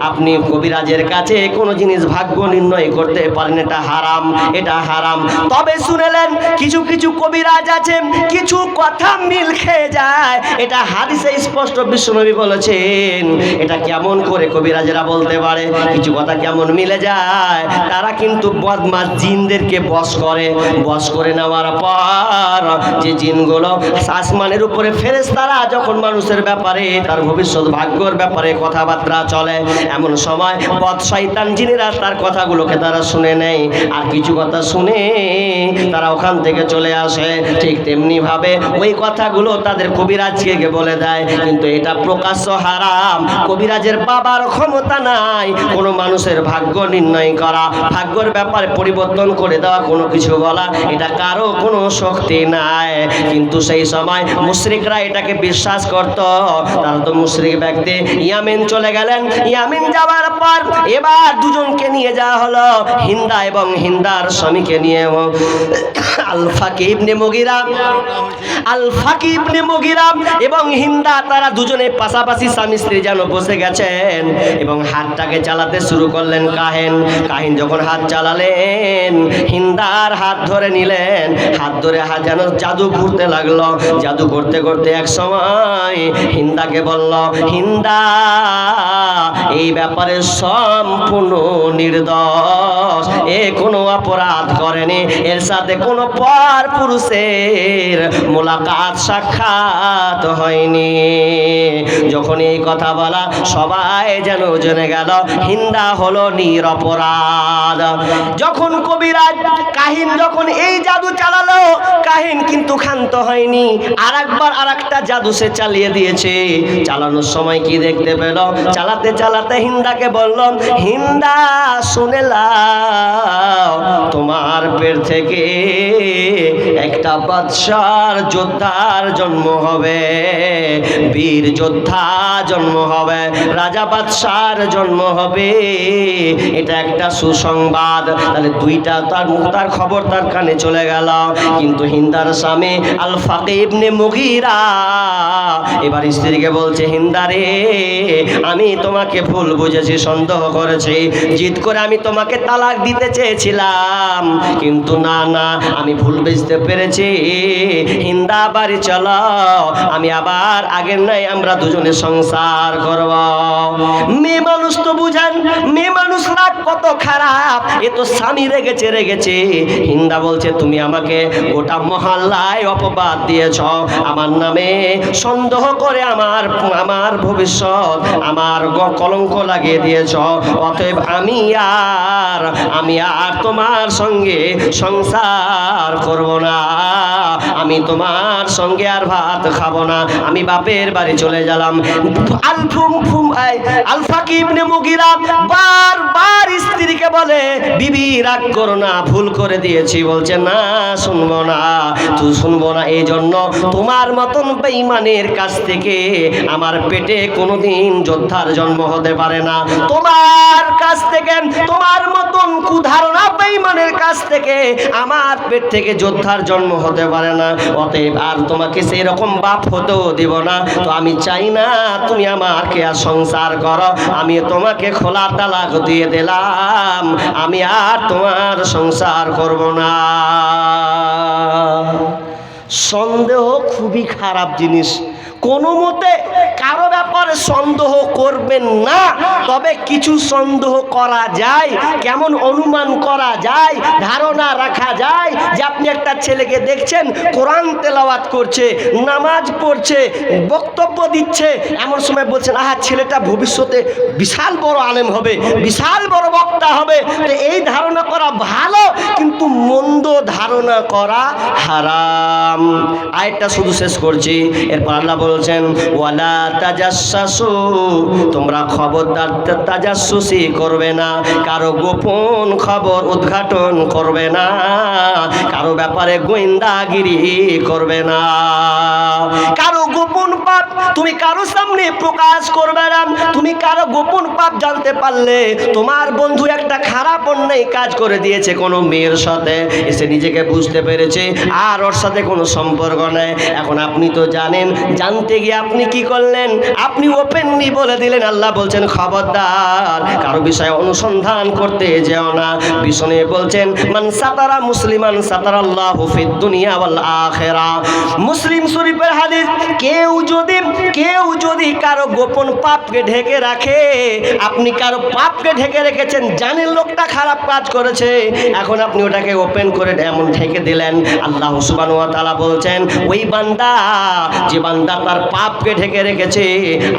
আপনি কবিরাজের কাছে কোনো জিনিস ভাগ্য নির্ণয় করতে পারেন, এটা হারাম, এটা হারাম। তবে শুনেলেন কিছু কিছু কবিরাজ আছে, কিছু কথা মিল খেয়ে যায়, এটা হাদিসে স্পষ্ট বিশ্বনবী বলেছেন। এটা কেমন করে কবিরাজেরা বলতে পারে কিছু কথা কেমন মিলে যায়? তারা কিন্তু বদমাশ জিনদেরকে বশ করে নেওয়ার পর যে জিনগুলো আসমানের উপরে ফেরেশতারা যখন মানুষের ব্যাপারে, তার ভবিষ্যৎ ভাগ্যর ব্যাপারে কথাবার্তা চলে, এমন সময় বদ শয়তান জিনেরা তার কথাগুলোকে তারা শুনে নেয়, আর কিছু কথা শুনে তারা ওখান থেকে চলে আসে। ঠিক তেমনি ভাবে ওই কথাগুলো তাদের কবিরাজকে বলে দেয়, কিন্তু এটা প্রকাশ্য হারাম। কবিরাজের বাবার ক্ষমতা নাই কোনো মানুষের ভাগ্য নির্ণয় করা। করা, ভাগ্যের ব্যাপারে পরিবর্তন করে দেওয়া, কোনো কিছু বলা, এটা কারো কোনো শক্তি নাই। কিন্তু সেই সময় মুশরিকরা এটাকে বিশ্বাস করত। তারা তো মুশরিক ব্যক্তি। ইয়ামিন চলে গেলেন। ইয়ামিন যাওয়ার পর এবার দুজনকে নিয়ে যাওয়া হলো, হিন্দা এবং হিন্দার স্বামীকে নিয়ে। আল ফাকি ইবনে মুগিরা এবং হিন্দা, তারা দুজনে পাশাপাশি স্বামী স্ত্রী যেন বসে গেছেন এবং হাতটাকে চালাতে শুরু করলেন। কাহিন যখন হাত চালালেন, হিন্দার হাত ধরে নিলেন। হাত ধরে হাত যেন জাদু ঘুরতে লাগলো। জাদু করতে করতে এক সময় হিন্দাকে বলল, হিন্দা এই ব্যাপারে সম্পূর্ণ নির্দোষ, এ কোনো অপরাধ করেনি, এর সাথে কোনো পর পুরুষের মোলাকাত সাক্ষাৎ হয়নি। যখন এই কথা বলা, সবাই যেন জেনে গেল হিন্দা হলো নিরপরাধ। যখন কবিরাজ কাহিন যখন এই জাদু চালালো, কাহিন কিন্তু ক্ষান্ত হয়নি। আরেকবার আরেকটা জাদু সে চালিয়ে দিয়েছে। চালানোর সময় কি দেখতে পেল, চালাতে চালাতে হিন্দাকে বলল, হিন্দা শুনে লাও, তোমার পেট থেকে একটা বাদশার যোদ্ধার জন্ম হবে, বীর যোদ্ধা জন্ম হবে, রাজা বাদশার জন্ম হবে। এটা একটা সুসংবাদ। তাহলে দুইটা তার খবর তার কানে চলে গেল। কিন্তু হিন্দার স্বামী আল ফাকি ইবনে মুগিরা এবার স্ত্রীকে বলছে, হিন্দা রে, আমি তোমাকে ভুল বুঝেছি, সন্দেহ করেছি, জিদ করে আমি তোমাকে তালাক দিতে চেয়েছিলাম, কিন্তু না, আমি ভুল বুঝতে পেরেছি। হিন্দা বাড়ি চলো, আমি আবার আগের নাই আমরা দুজনে সংসার করব। মেয়ে মানুষ তো বুঝেন, মেয়ে মানুষরা কত খারাপ। এ তো স্বামী রেগেছে। হিন্দা বলছে, তুমি আমাকে গোটা মহল্লায় অপবাদ দিয়েছ, আমার নামে সন্দেহ করে আমার ভবিষ্যৎ, আমার কলঙ্ক লাগিয়ে দিয়েছ। অতএব আমি আর তোমার সঙ্গে সংসার করব না, আমি তোমার সঙ্গে আর ভাত খাবো না, আমি বাপের বাড়ি চলে গেলাম। আল ফাকি ইবনে মুগিরা বারবার স্ত্রীকে বলে, বিবি রাগ করো না, ভুল করে দিয়েছি। বলছে, না, শুনবো না। এই জন্য তোমার মতন বেঈমানের কাছ থেকে আমার পেটে কোনোদিন যোদ্ধার জন্ম হতে পারে না। তোমার কাছ থেকে, তোমার মতন কুধারণা বেঈমানের কাছ থেকে আমার পেট থেকে যোদ্ধার জন্ম হতে পারে না। অতএব আর তোমাকে সেই রকম বাপ হতেও দিব না। তো আমি চাই না তুমি আমাকে আর সংসার করো, আমি তোমাকে খোলা তালাক দিয়ে দিলাম, আমি আর তোমার সংসার করব না। সন্দেহ খুবই খারাপ জিনিস। কোনো মতে কারো ব্যাপারে সন্দেহ করবেন না। তবে কিছু সন্দেহ করা যায়। কেমন অনুমান করা যায়, ধারণা রাখা যায় যে আপনি একটা ছেলেকে দেখছেন কোরআন তেলাওয়াত করছে, নামাজ পড়ছে, বক্তব্য দিচ্ছে, এমন সময় বলছেন, আহা, ছেলেটা ভবিষ্যতে বিশাল বড় আলেম হবে, বিশাল বড় বক্তা হবে। তো এই ধারণা করা ভালো, কিন্তু মন্দ ধারণা করা হারাম। আয়াতটা শুধু শেষ করছি, এরপর আল্লাহ বলছেন, ওয়ালা তাজাসসু, তোমরা খবরদার তাজাসসুসি করবে না, কারো গোপন খবর উদ্ঘাটন করবে না, কারো ব্যাপারে গোয়েন্দাগিরি করবে না, কারো গোপন পাপ তুমি কারো সামনে প্রকাশ করবে না। তুমি কারো গোপন পাপ জানতে পারলে, তোমার বন্ধু একটা খারাপ অন্যায় কাজ করে দিয়েছে কোনো মেয়ের সাথে, এসে নিজেকে বুঝতে পেরেছে আর ওর সাথে কোনো সম্পর্ক নেই। এখন আপনি তো জানেন, জানতে গিয়ে আপনি কি করলেন, আপনি ওপেনলি বলে দিলেন। আল্লাহ বলছেন, খবরদার কারো বিষয়ে অনুসন্ধান করতে যেও না। বিষ্ণু বলছেন, মান সাতারা মুসলিমান সাতারাল্লাহু ফিদ দুনিয়া ওয়াল আখিরা। মুসলিম শরীফের হাদিস, কেউ যদি কারো গোপন পাপকে ঢেকে রাখে, আপনি কারো পাপকে ঢেকে রেখেছেন, জানেন লোকটা খারাপ কাজ করেছে, এখন আপনি ওটাকে ওপেন করে এমন ঢেকে দিলেন। আল্লাহ সুবহানাহু ওয়া তাআলা বলছেন, ওই বান্দা, যে বান্দা তার পাপকে ঢেকে রেখেছে,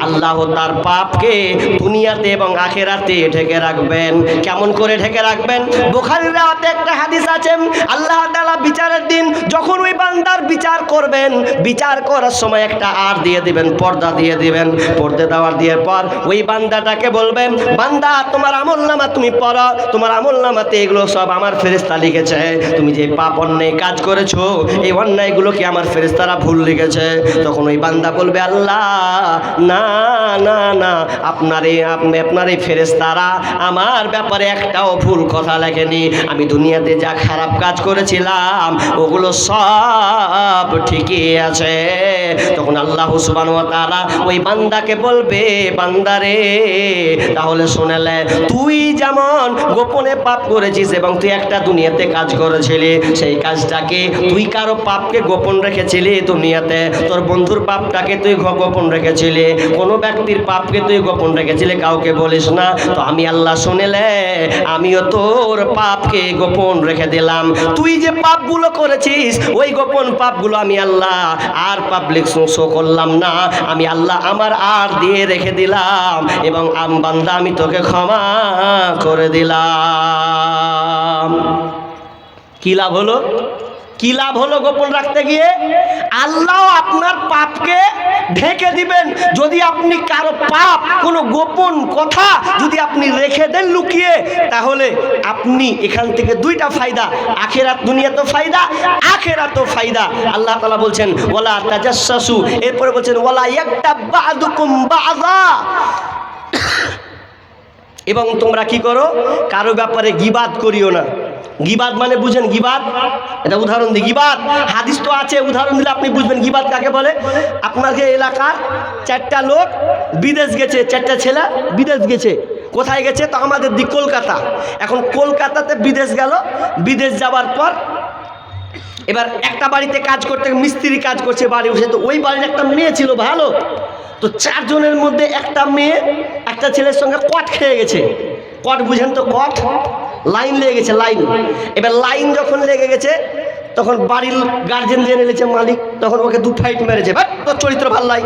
আল্লাহ তার পাপকে দুনিয়াতে এবং আখিরাতে ঢেকে রাখবেন। কেমন করে ঢেকে রাখবেন? বুখারীর রাতে একটা হাদিস আছে, আল্লাহ তাআলা বিচারের দিন যখন ওই বান্দার বিচার করবেন, বিচার করার সময় একটা আর দিয়ে দিবেন, পর্দা দিয়ে দিবেন। পর্দা দেওয়ার দিয়ে পর ওই বান্দাটাকে বলবেন, বান্দা তোমার আমলনামা তুমি পড়ো, তোমার আমলনামাতে এগুলো সব আমার ফেরেশতা লিখেছে। তুমি যে পাপ অন্যায় কাজ করেছো, এই অন্যায়গুলো কি আমার ফেরেশতারা ভুল লিখেছে? তখন ওই বান্দা বলবে, আল্লাহ না না না, আপনার এই ফেরেশতারা আমার ব্যাপারে একটাও ভুল কথা লেখেনি। আমি দুনিয়াতে যা খারাপ কাজ করেছিলাম ওগুলো সব ঠিকই আছে। তখন আল্লাহ সুবহানাহু ওয়া তাআলা ওই বান্দাকে বলবে, বান্দারে তাহলে শুনেলে, তুই যেমন গোপনে পাপ করেছিস এবং তুই একটা দুনিয়াতে কাজ করেছিলি, সেই কাজটাকে তুই কারো পাপকে গোপন রেখেছিলি দুনিয়াতে, তোর বন্ধুর পাপটাকে তুই গোপন রেখেছিলি, কোনো ব্যক্তির পাপকে তুই গোপন রেখেছিলি, কাউকে বলিস না। তো আমি আল্লাহ শুনেলে আমিও তোর পাপকে গোপন রেখে দিলাম। তুই যে পাপগুলো করেছিস ওই গোপন পাপগুলো আমি আল্লাহ আর পাবলিক শো করলাম না, আমি আল্লাহ আমার আর দিয়ে রেখে দিলাম এবং বান্দা আমি তোকে ক্ষমা করে দিলাম। কি লাভ হলো? কি লাভ হলো গোপন রাখতে গিয়ে? আল্লাহ আপনার পাপকে ঢেকে দিবেন। যদি আপনি কারো পাপ, কোনো গোপন কথা যদি আপনি রেখে দেন লুকিয়ে, তাহলে আপনি এখান থেকে দুইটা ফায়দা, আখিরাত দুনিয়াতেও ফায়দা, আখিরাতেও ফায়দা। আল্লাহ তাআলা বলছেন ওয়ালা তাজাসসু, এরপরে বলছেন ওয়ালা ইয়াকতাব বা'দুকুম বা'যা, এবং তোমরা কি করো, কারো ব্যাপারে গীবাত করিও না। গীবাত মানে বুঝেন? গীবাত, এটা উদাহরণ দিই। গীবাত হাদিস তো আছে, উদাহরণ দিলে আপনি বুঝবেন গীবাত কাকে বলে। আপনার যে এলাকার 4টা লোক বিদেশ গেছে, 4টা ছেলে বিদেশ গেছে। কোথায় গেছে? তো আমাদের দিক কলকাতা। এখন কলকাতাতে বিদেশ গেল, বিদেশ যাওয়ার পর এবার একটা বাড়িতে কাজ করতে, মিস্ত্রি কাজ করছে বাড়ি বসে। তো ওই বাড়ির একটা মেয়ে ছিল ভালো, তো 4 জনের মধ্যে একটা মেয়ে একটা ছেলের সঙ্গে কট খেয়ে গেছে। কট বুঝেন তো? কট, লাইন লেগে গেছে, লাইন। এবার লাইন যখন লেগে গেছে তখন বাড়ির গার্জেন জেনে নিয়েছে, মালিক, তখন ওকে 2 ফাইট মেরেছে। ভাই তোর চরিত্র ভাল লাই।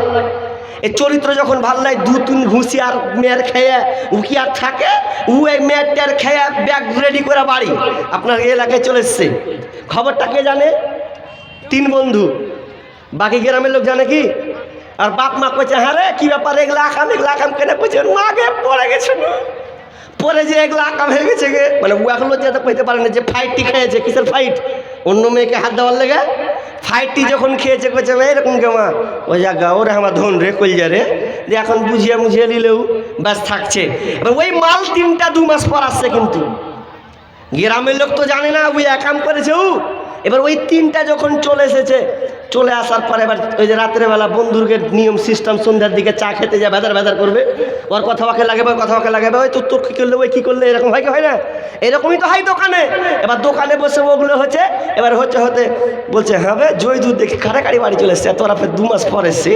এই চরিত্র যখন ভাল লাই, 2-3 ঘুষি আর মেয়ের খেয়ে ও কি আর থাকে, ও এই মেয়েটার খেয়ে ব্যাগ রেডি করে বাড়ি আপনার এলাকায় চলে এসছে। খবরটা কে জানে? 3 বন্ধু। বাকি গ্রামের লোক জানে কি? আর বাপ মা কইছে, হ্যাঁ রে কি ব্যাপার, এগুলা আকাম কেনে? কইছে মাগে পড়ে গেছে, পরে যে এগুলো আকাম হয়ে গেছে গে, মানে ও এখনো যেতে কইতে পারে না যে ফাইটটি খেয়েছে। কিসের ফাইট? অন্য মেয়েকে হাত দেওয়ার লেগে ফাইটটি যখন খেয়েছে, কইছে এরকম কেমন ওই জায়গা ওরে আমার ধন রে কলজা রে, যে এখন বুঝিয়ে মুঝিয়ে নিলেও ব্যাস থাকছে। এবার ওই মাল 3টা 2 মাস পর আসছে, কিন্তু গ্রামের লোক তো জানে না ওই একাম করেছে ও। এবার ওই 3টা যখন চলে এসেছে, চলে আসার পরে এবার ওই যে রাত্রেবেলা বন্ধুকে নিয়ম সিস্টেম, সন্ধ্যার দিকে চা খেতে যায়, ভেদার করবে, ওর কথা ওকে লাগাবে, কথা ওকে লাগাবে, ওই তোর কী করলে, ওই কী করলে, এরকম হয় কি হয় না? এরকমই তো হয় দোকানে। এবার দোকানে বসে ওগুলো হচ্ছে, এবার হতে বলছে, হ্যাঁ বে জয় দুধ দেখি কাড়াকাড়ি বাড়ি চলে এসছে, তোরা ফের 2 মাস পর এসছে।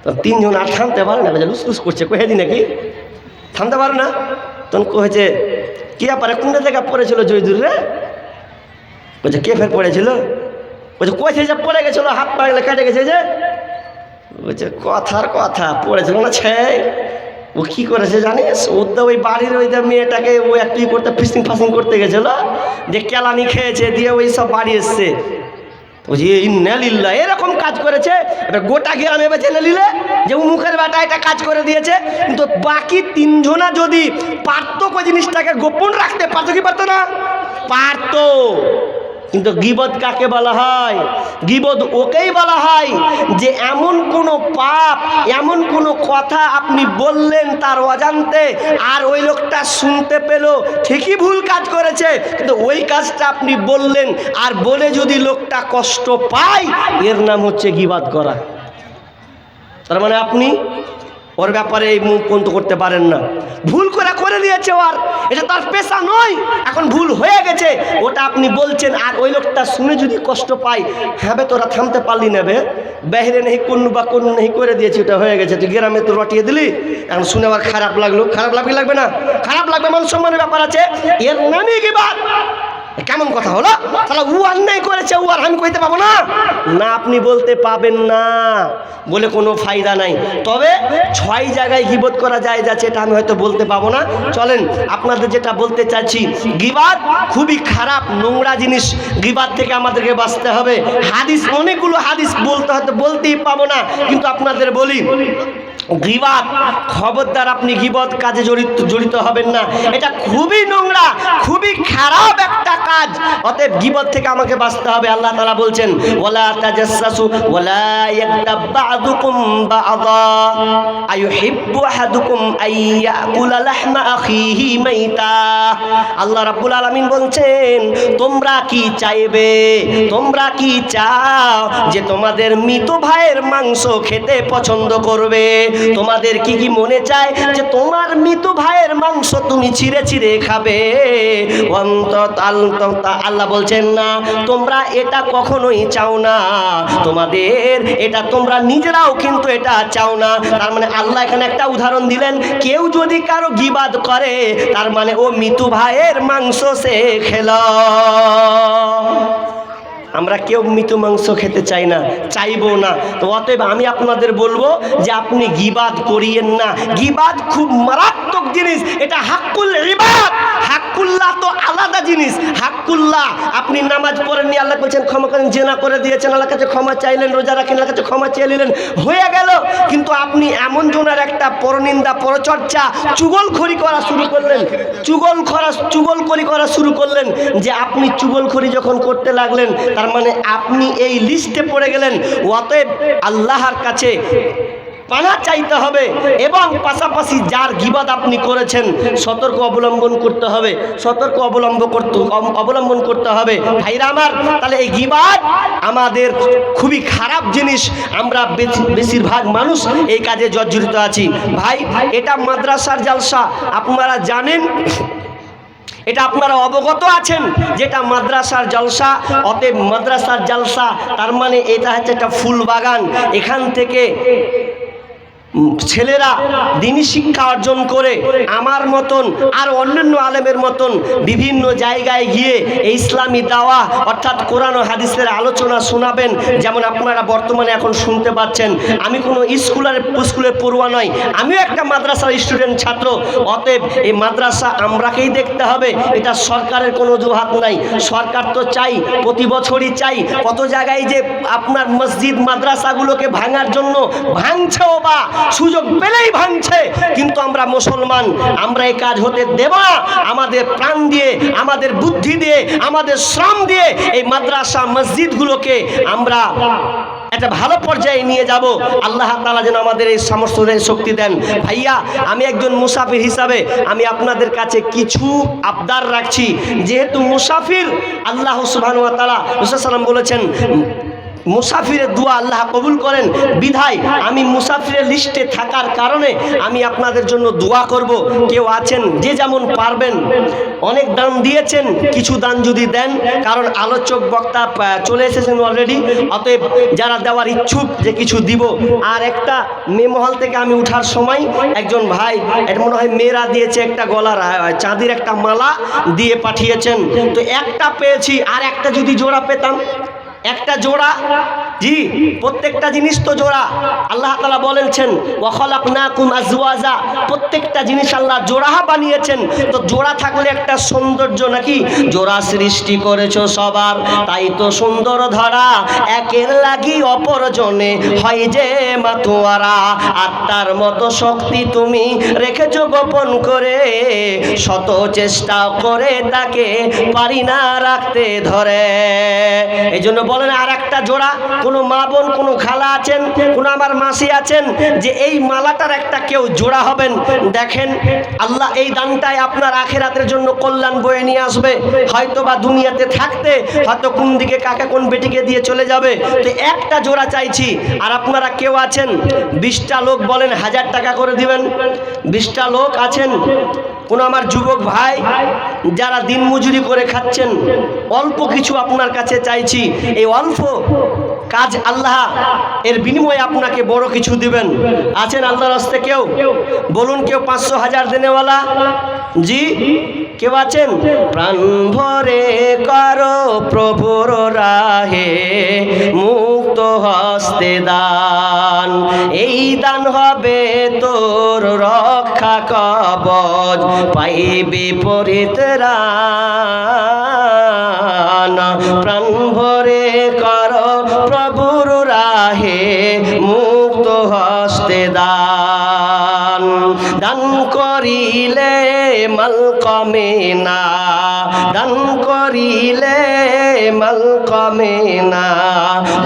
তো 3 জন আর থামতে পারে না, লুস করছে, কহে দি নাকি থামতে পারে না। তখন কহেছে কি ব্যাপারে, কোনটা জায়গা পড়েছিল জয়দুর রে? বলছে কে ফের পড়েছিল? বলছে কইছে যে পড়ে গেছিল, হাত পা গেলে কেটে গেছে। যে বলছে কথার কথা পড়েছিল না ছে। ও কি করেছে জানিস? ওদের ওই বাড়ির ওই মেয়েটাকে ও একটু করতে ফাসিং করতে গেছিল, যে কেলানি খেয়েছে, দিয়ে ওই সব বাড়ি এসছে। বলছি ইন্নালিল্লাহ, এরকম কাজ করেছে। এবার গোটা গ্রামে জেনে নিলে যে ও মুখের বেটা এটা কাজ করে দিয়েছে। কিন্তু বাকি 3 জনা যদি পারতো ওই জিনিসটাকে গোপন রাখতে, পারতো কি পারতো না? পারতো। কিন্তু গীবত কাকে বলা হয়? গীবত ওকেই বলা হয় যে এমন কোনো পাপ, এমন কোনো কথা আপনি বললেন তার অজান্তে, আর ওই লোকটা শুনতে পেল, ঠিকই ভুল কাজ করেছে, কিন্তু ওই কাজটা আপনি বললেন, আর বলে যদি লোকটা কষ্ট পায়, এর নাম হচ্ছে গীবত করা। তার মানে আপনি ওর ব্যাপারে এই মুখ বন্ধ করতে পারেন না। ভুল করে দিয়েছে, আর এটা তার পেশা নয়, এখন ভুল হয়ে গেছে, ওটা আপনি বলছেন, আর ওই লোকটা শুনে যদি কষ্ট পায়, হ্যাঁ তোরা থামতে পারলি না বে, বাইরে নেই কোন নেই করে দিয়েছি, ওটা হয়ে গেছে, তুই গ্রামে তো রটিয়ে দিলি, এখন শুনে আবার খারাপ লাগলো। খারাপ লাগবে না? খারাপ লাগবে, মান সম্মানের ব্যাপার আছে, এর নামই গীবত। কেমন কথা হলো? তাহলে ও অন্যায় করেছে, ও আর আমি কইতে পাবো না? না, আপনি বলতে পাবেন না বলে কোনো ফায়দা নাই। তবে 6 জায়গায় গীবত করা যায় যাচ্ছে, এটা আমি হয়তো বলতে পাবো না। চলেন আপনাদের যেটা বলতে চাচ্ছি, গীবত খুবই খারাপ নোংরা জিনিস, গীবত থেকে আমাদেরকে বাঁচতে হবে। হাদিস, অনেকগুলো হাদিস বলতে হয়তো বলতেই পাবো না, কিন্তু আপনাদের বলি গীবত, খবরদার আপনি গীবত কাজে জড়িত হবেন না। এটা খুবই নোংরা, খুবই খারাপ একটা কাজ। অতএব গীবত থেকে আমাকে বাঁচতে হবে। আল্লাহ তাআলা বলছেন, ওয়ালা তাজাসসু ওয়ালা ইয়াগতাব বা'দুকুম বা'দা আইয়ুহিব্বু আহাদুকুম আইয়াকুলা লাহমা আখিহি মাইতা। আল্লাহ রাব্বুল আলামিন বলছেন, তোমরা কি চাইবে, তোমরা কি চাও যে তোমাদের মৃত ভাইয়ের মাংস খেতে পছন্দ করবে? তোমাদের কি কি মনে চায় যে তোমার মৃত ভাইয়ের মাংস তুমি ছিঁড়ে ছিঁড়ে খাবে? আল্লাহ বলছেন না, তোমরা এটা কখনোই চাও না, তোমাদের এটা তোমরা নিজেরাও কিন্তু এটা চাও না। তার মানে আল্লাহ এখানে একটা উদাহরণ দিলেন, কেউ যদি কারো গীবত করে তার মানে ও মৃত ভাইয়ের মাংস সে খেল। আমরা কেউ মৃত মাংস খেতে চাই না, চাইবো না। তো অতএব আমি আপনাদের বলবো যে আপনি গীবত করিয়েন না। গীবত খুব মারাত্মক জিনিস, এটা হাক্কুল ইবাদ। হাক্কুল্লাহ তো আলাদা জিনিস। হাক্কুল্লাহ, আপনি নামাজ পড়েননি, আল্লাহ বলছেন ক্ষমা করেন, জেনা করে দিয়েছেন, আল্লাহর কাছে ক্ষমা চাইলেন, রোজা রাখেন, আল্লাহর কাছে ক্ষমা চেয়ে নিলেন, হয়ে গেল। কিন্তু আপনি এমন জনের একটা পরনিন্দা, পরচর্চা, চুগলখড়ি করা শুরু করলেন, চুগলখড়ি করা শুরু করলেন, যে আপনি চুগলখড়ি যখন করতে লাগলেন তার মানে আপনি এই লিস্টে পড়ে গেলেন। অতএব আল্লাহর কাছে পানা চাইতে হবে এবং পাশাপাশি যার গীবত আপনি করেছেন সতর্ক অবলম্বন করতে হবে, সতর্ক অবলম্বন করতে হবে। ভাইরা আমার, তাহলে এই গীবত আমাদের খুবই খারাপ জিনিস। আমরা বেশিরভাগ মানুষ এই কাজে জর্জরিত আছি। ভাই, এটা মাদ্রাসার জালসা, আপনারা জানেন, এটা আপনারা অবগত আছেন যেটা মাদ্রাসার জলসা। অতএব মাদ্রাসার জলসা তার মানে এটা হচ্ছে একটা ফুল বাগান। এখান থেকে ছেলেরা দিনী শিক্ষা অর্জন করে আমার মতন আর অন্যান্য আলেমের মতন বিভিন্ন জায়গায় গিয়ে এই ইসলামী দাওয়া অর্থাৎ কোরআন ও হাদিসের আলোচনা শোনাবেন। যেমন আপনারা বর্তমানে এখন শুনতে পাচ্ছেন, আমি কোনো স্কুলের পড়ুয়া নয়, আমিও একটা মাদ্রাসার স্টুডেন্ট, ছাত্র। অতএব এই মাদ্রাসা আমরাকেই দেখতে হবে, এটা সরকারের কোনো অজুহাত নাই। সরকার তো চাই, প্রতি বছরই চাই, কত জায়গায় যে আপনার মসজিদ মাদ্রাসাগুলোকে ভাঙার জন্য ভাঙছেও বা সুযোগ পেলেই ভাঙছে, কিন্তু আমরা মুসলমান, আমরা এই কাজ হতে দেব না। আমাদের প্রাণ দিয়ে, আমাদের বুদ্ধি দিয়ে, আমাদের শ্রম দিয়ে এই মাদ্রাসা মসজিদগুলোকে আমরা একটা ভালো পর্যায়ে নিয়ে যাব। আল্লাহ তাআলা যেন আমাদের এই সামর্থ্য দেন, শক্তি দেন। ভাইয়া, আমি একজন মুসাফির হিসাবে আমি আপনাদের কাছে কিছু আবদার রাখছি। যেহেতু মুসাফির, আল্লাহ সুবহানাহু ওয়া তাআলা রাসূল সাল্লাল্লাহু আলাইহি ওয়াসাল্লাম বলেছেন মুসাফিরের দোয়া আল্লাহ কবুল করেন। বিধায় আমি মুসাফিরের লিস্টে থাকার কারণে আমি আপনাদের জন্য দোয়া করব। কেউ আছেন যে যেমন পারবেন, অনেক দান দিয়েছেন, কিছু দান যদি দেন, কারণ আলোচক বক্তা চলে এসেছেন অলরেডি। অতএব যারা দেওয়ার ইচ্ছুক যে কিছু দিব। আর একটা মেমহল থেকে আমি উঠার সময় একজন ভাই, এটা মনে হয় মেয়েরা দিয়েছে, একটা গলার চাঁদির একটা মালা দিয়ে পাঠিয়েছেন। তো একটা পেয়েছি, আর একটা যদি জোড়া পেতাম, একটা জোড়া, জি, প্রত্যেকটা জিনিস তো জোড়া। আল্লাহ তাআলা বলেছেন ওয়া খালাকনাকুম আজওয়াজা, প্রত্যেকটা জিনিস আল্লাহ জোড়া বানিয়েছেন। তো জোড়া থাকলে একটা সৌন্দর্য নাকি? জোড়া সৃষ্টি করেছো সবার, তাই তো সুন্দর ধরা, একের লাগি অপরজনে হয় যে মাতোয়ারা। আত্মার মতো শক্তি তুমি রেখেছো গোপন করে, শত চেষ্টা করে তাকে পারি না রাখতে ধরে। এই জন্য বলেন আর একটা জোড়া, কোনো মা বোন, কোনো খালা আছেন, কোনো আমার মাসি আছেন, যে এই মালাটার একটা কেউ জোড়া হবেন। দেখেন আল্লাহ এই দানটাই আপনার আখিরাতের জন্য কল্যাণ বয়ে নিয়ে আসবে। হয়তো বা দুনিয়াতে থাকতে হয়তো কোন দিকে কাকে কোন বেটিকে দিয়ে চলে যাবে। তো একটা জোড়া চাইছি। আর আপনারা কেউ আছেন 20টা লোক, বলেন 1000 টাকা করে দিবেন। 20টা লোক আছেন, কোনো আমার যুবক ভাই যারা দিন মজুরি করে খাচ্ছেন, অল্প কিছু আপনার কাছে চাইছি। এই অল্প কাজ আল্লাহ এর বিনিময়ে আপনাকে বড় কিছু দিবেন। আছেন আল্লাহর রাস্তায় কেউ? বলুন, কেউ 500 1000 দেনেওয়ালা? জি, কেউ আছেন? প্রাণ ভরে করো প্রভুর রাহে মুক্ত হস্তে দান, এই দান হবে তোর রক্ষা কবচ, পাইবি পরিত্রাণ। প্রাণ ভরে করো প্রভুর রাহে মুক্ত হস্তে দান, দান করিলে মাল কমে না, দান করিলে মাল কমে না,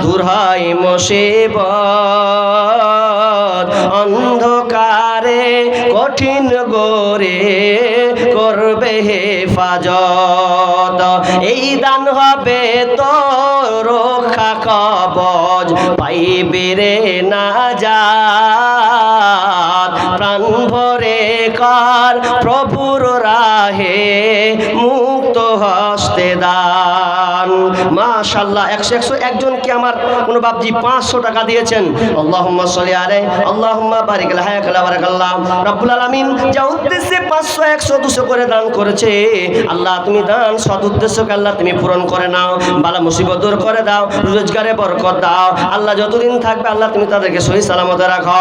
দূর হয় মুসিবত অন্ধকারে কঠিন গোরে করবে হেফাজত, এই দান হবে তো রক্ষা কবচ, পাইবে রে নাজাত। প্রাণ ভরে কর প্রভুর রাহে মুক্ত হস্তে দান। মাশাআল্লাহ, 100 একজনকে আমার কোনো বাপজি 500 টাকা দিয়েছেন। আল্লাহুম্মা সাল্লি আলাইহি আল্লাহুম্মা বারিক লাহুল বারাকাল্লাহ। রব্বুল আলামিন যা উদ্দেশ্যে 500 100 200 করে দান করেছে, আল্লাহ তুমি দান সৎ উদ্দেশ্যকে আল্লাহ তুমি পূরণ করে নাও, বালা মুসিবত দূর করে দাও, রোজগারে বরকত দাও। আল্লাহ যতদিন থাকবে আল্লাহ তুমি তাদেরকে সহি সালামতে রাখো,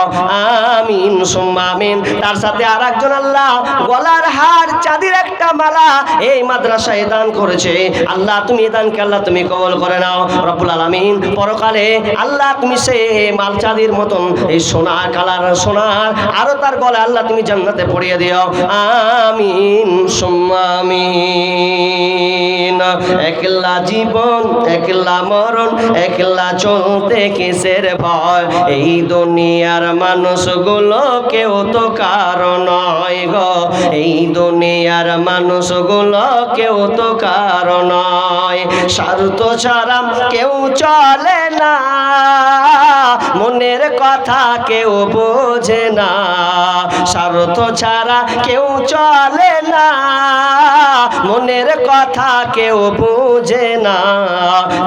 আমিন সুম্মা আমিন। তার সাথে আর একজন আল্লাহ গলার হার চাঁদির একটা মালা এই মাদ্রাসায় দান করেছে, আল্লাহ তুমি এই দানকে আল্লাহ তুমি কবুল করে নাও রব্বুল আলামিন। পরকালে আল্লাহ তুমি সে মাল চাঁদির মতন এই সোনার কালার সোনার আরো তার গলায় আল্লাহ তুমি জান্নাতে পড়িয়ে দিও, আমিন সুম্মা আমিন। একলা জীবন একলা মরণ, একলা চলতে কিসের ভয়, এই দুনিয়ার মানুষগুলো কেউ তো কারো নয় গো, এই দুনিয়ার মানুষগুলো কেউ তো কারো নয়, স্বার্থ ছাড়া কেউ চলে না, মনের কথা কেউ বোঝে না, স্বার্থ ছাড়া কেউ চলে না, মনের কথা কেউ বোঝে না,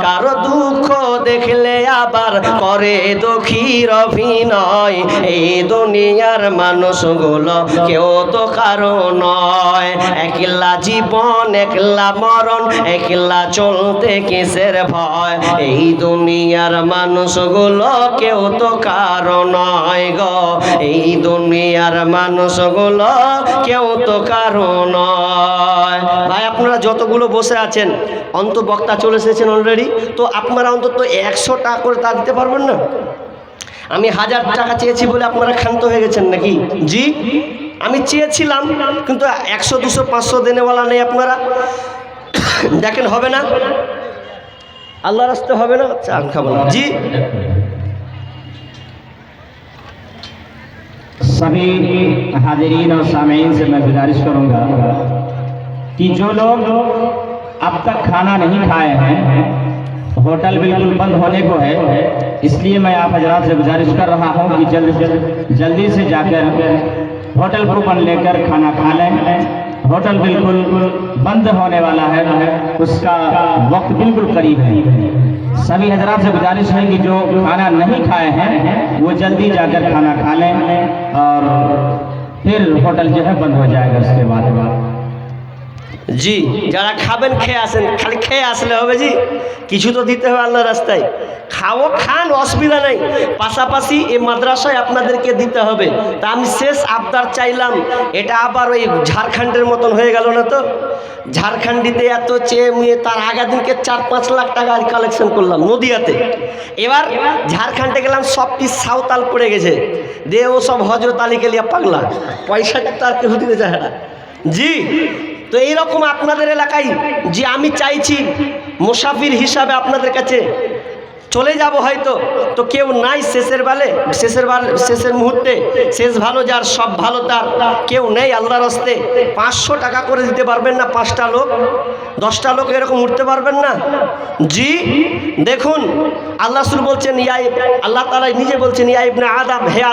কারো দুঃখ দেখলে আবার করে দুঃখীর অভিনয়, এই দুনিয়ার মানুষগুলো কেউ তো কারো নয়, একলা জীবন একলা মরণ, একলা চলতে কিসের ভয়, এই দুনিয়ার মানুষগুলো কেউ তো কারো নয় গো, এই দুনিয়ার মানুষগুলো কেউ তো কারো নয়। ভাই আপনারা যতগুলো বসে আছেন, বক্তা চলে এসেছেন অলরেডি, তো আপনারা অন্তত 100 টাকা করে তা দিতে পারবেন না? আমি 1000 টাকা চেয়েছি বলে আপনারা ক্ষান্ত হয়ে গেছেন নাকি? জি, আমি চেয়েছিলাম, কিন্তু 100 200 500 দেনেওয়ালা নেই আপনারা। দেখেন হবে না, আল্লাহর রাস্তে হবে না, চান খাবো না। জি, सभी हाजिरीन और सामीन से मैं गुजारिश करूंगा कि जो लोग अब तक खाना नहीं खाए हैं, होटल बिल्कुल बंद होने को है, इसलिए मैं आप हजरात से गुजारिश कर रहा हूं कि जल्दी से जाकर होटल कूपन लेकर खाना खा लें। होटल बिल्कुल बंद होने वाला है, उसका वक्त बिल्कुल करीब है। सभी हजरात से गुजारिश है कि जो खाना नहीं खाए हैं वो जल्दी जाकर खाना खा लें, और फिर होटल जो है बंद हो जाएगा उसके बाद। জি, যারা খাবেন খেয়ে আসেন, খালি খেয়ে আসলে হবে? জি, কিছু তো দিতে হবে আল্লাহর রাস্তায়। খাও খান, অসুবিধা নাই, পাশাপাশি এই মাদ্রাসায় আপনাদেরকে দিতে হবে। তা আমি শেষ আবদার চাইলাম, এটা আবার ওই ঝাড়খণ্ডের মতন হয়ে গেল না তো? ঝাড়খণ্ডীতে এত চেয়ে মুয়ে, তার আগের দিনকে 4-5 লাখ টাকা কালেকশন করলাম নদিয়াতে। এবার ঝাড়খণ্ডে গেলাম, সব পিস সাঁওতাল পড়ে গেছে, দিয়ে ও সব হজরত আলীকে লিয়া পাগলা, পয়সাটা তার কেউ দিতে চায় না। জি, তো এইরকম আপনাদের এলাকায় যে আমি চাইছি মুসাফির হিসাবে আপনাদের কাছে চলে যাব হয়তো, তো কেউ নাই শেষের মুহূর্তে, শেষ ভালো যার সব ভালো তার, কেউ নেই আল্লাহর রাস্তে। 500 টাকা করে দিতে পারবেন না? 5টা লোক 10টা লোক এরকম উঠতে পারবেন না? জি, দেখুন আল্লাহ রাসূল বলছেন, আল্লাহ তাআলা নিজে বলছেন, ইয়া ইবনে আদম, হে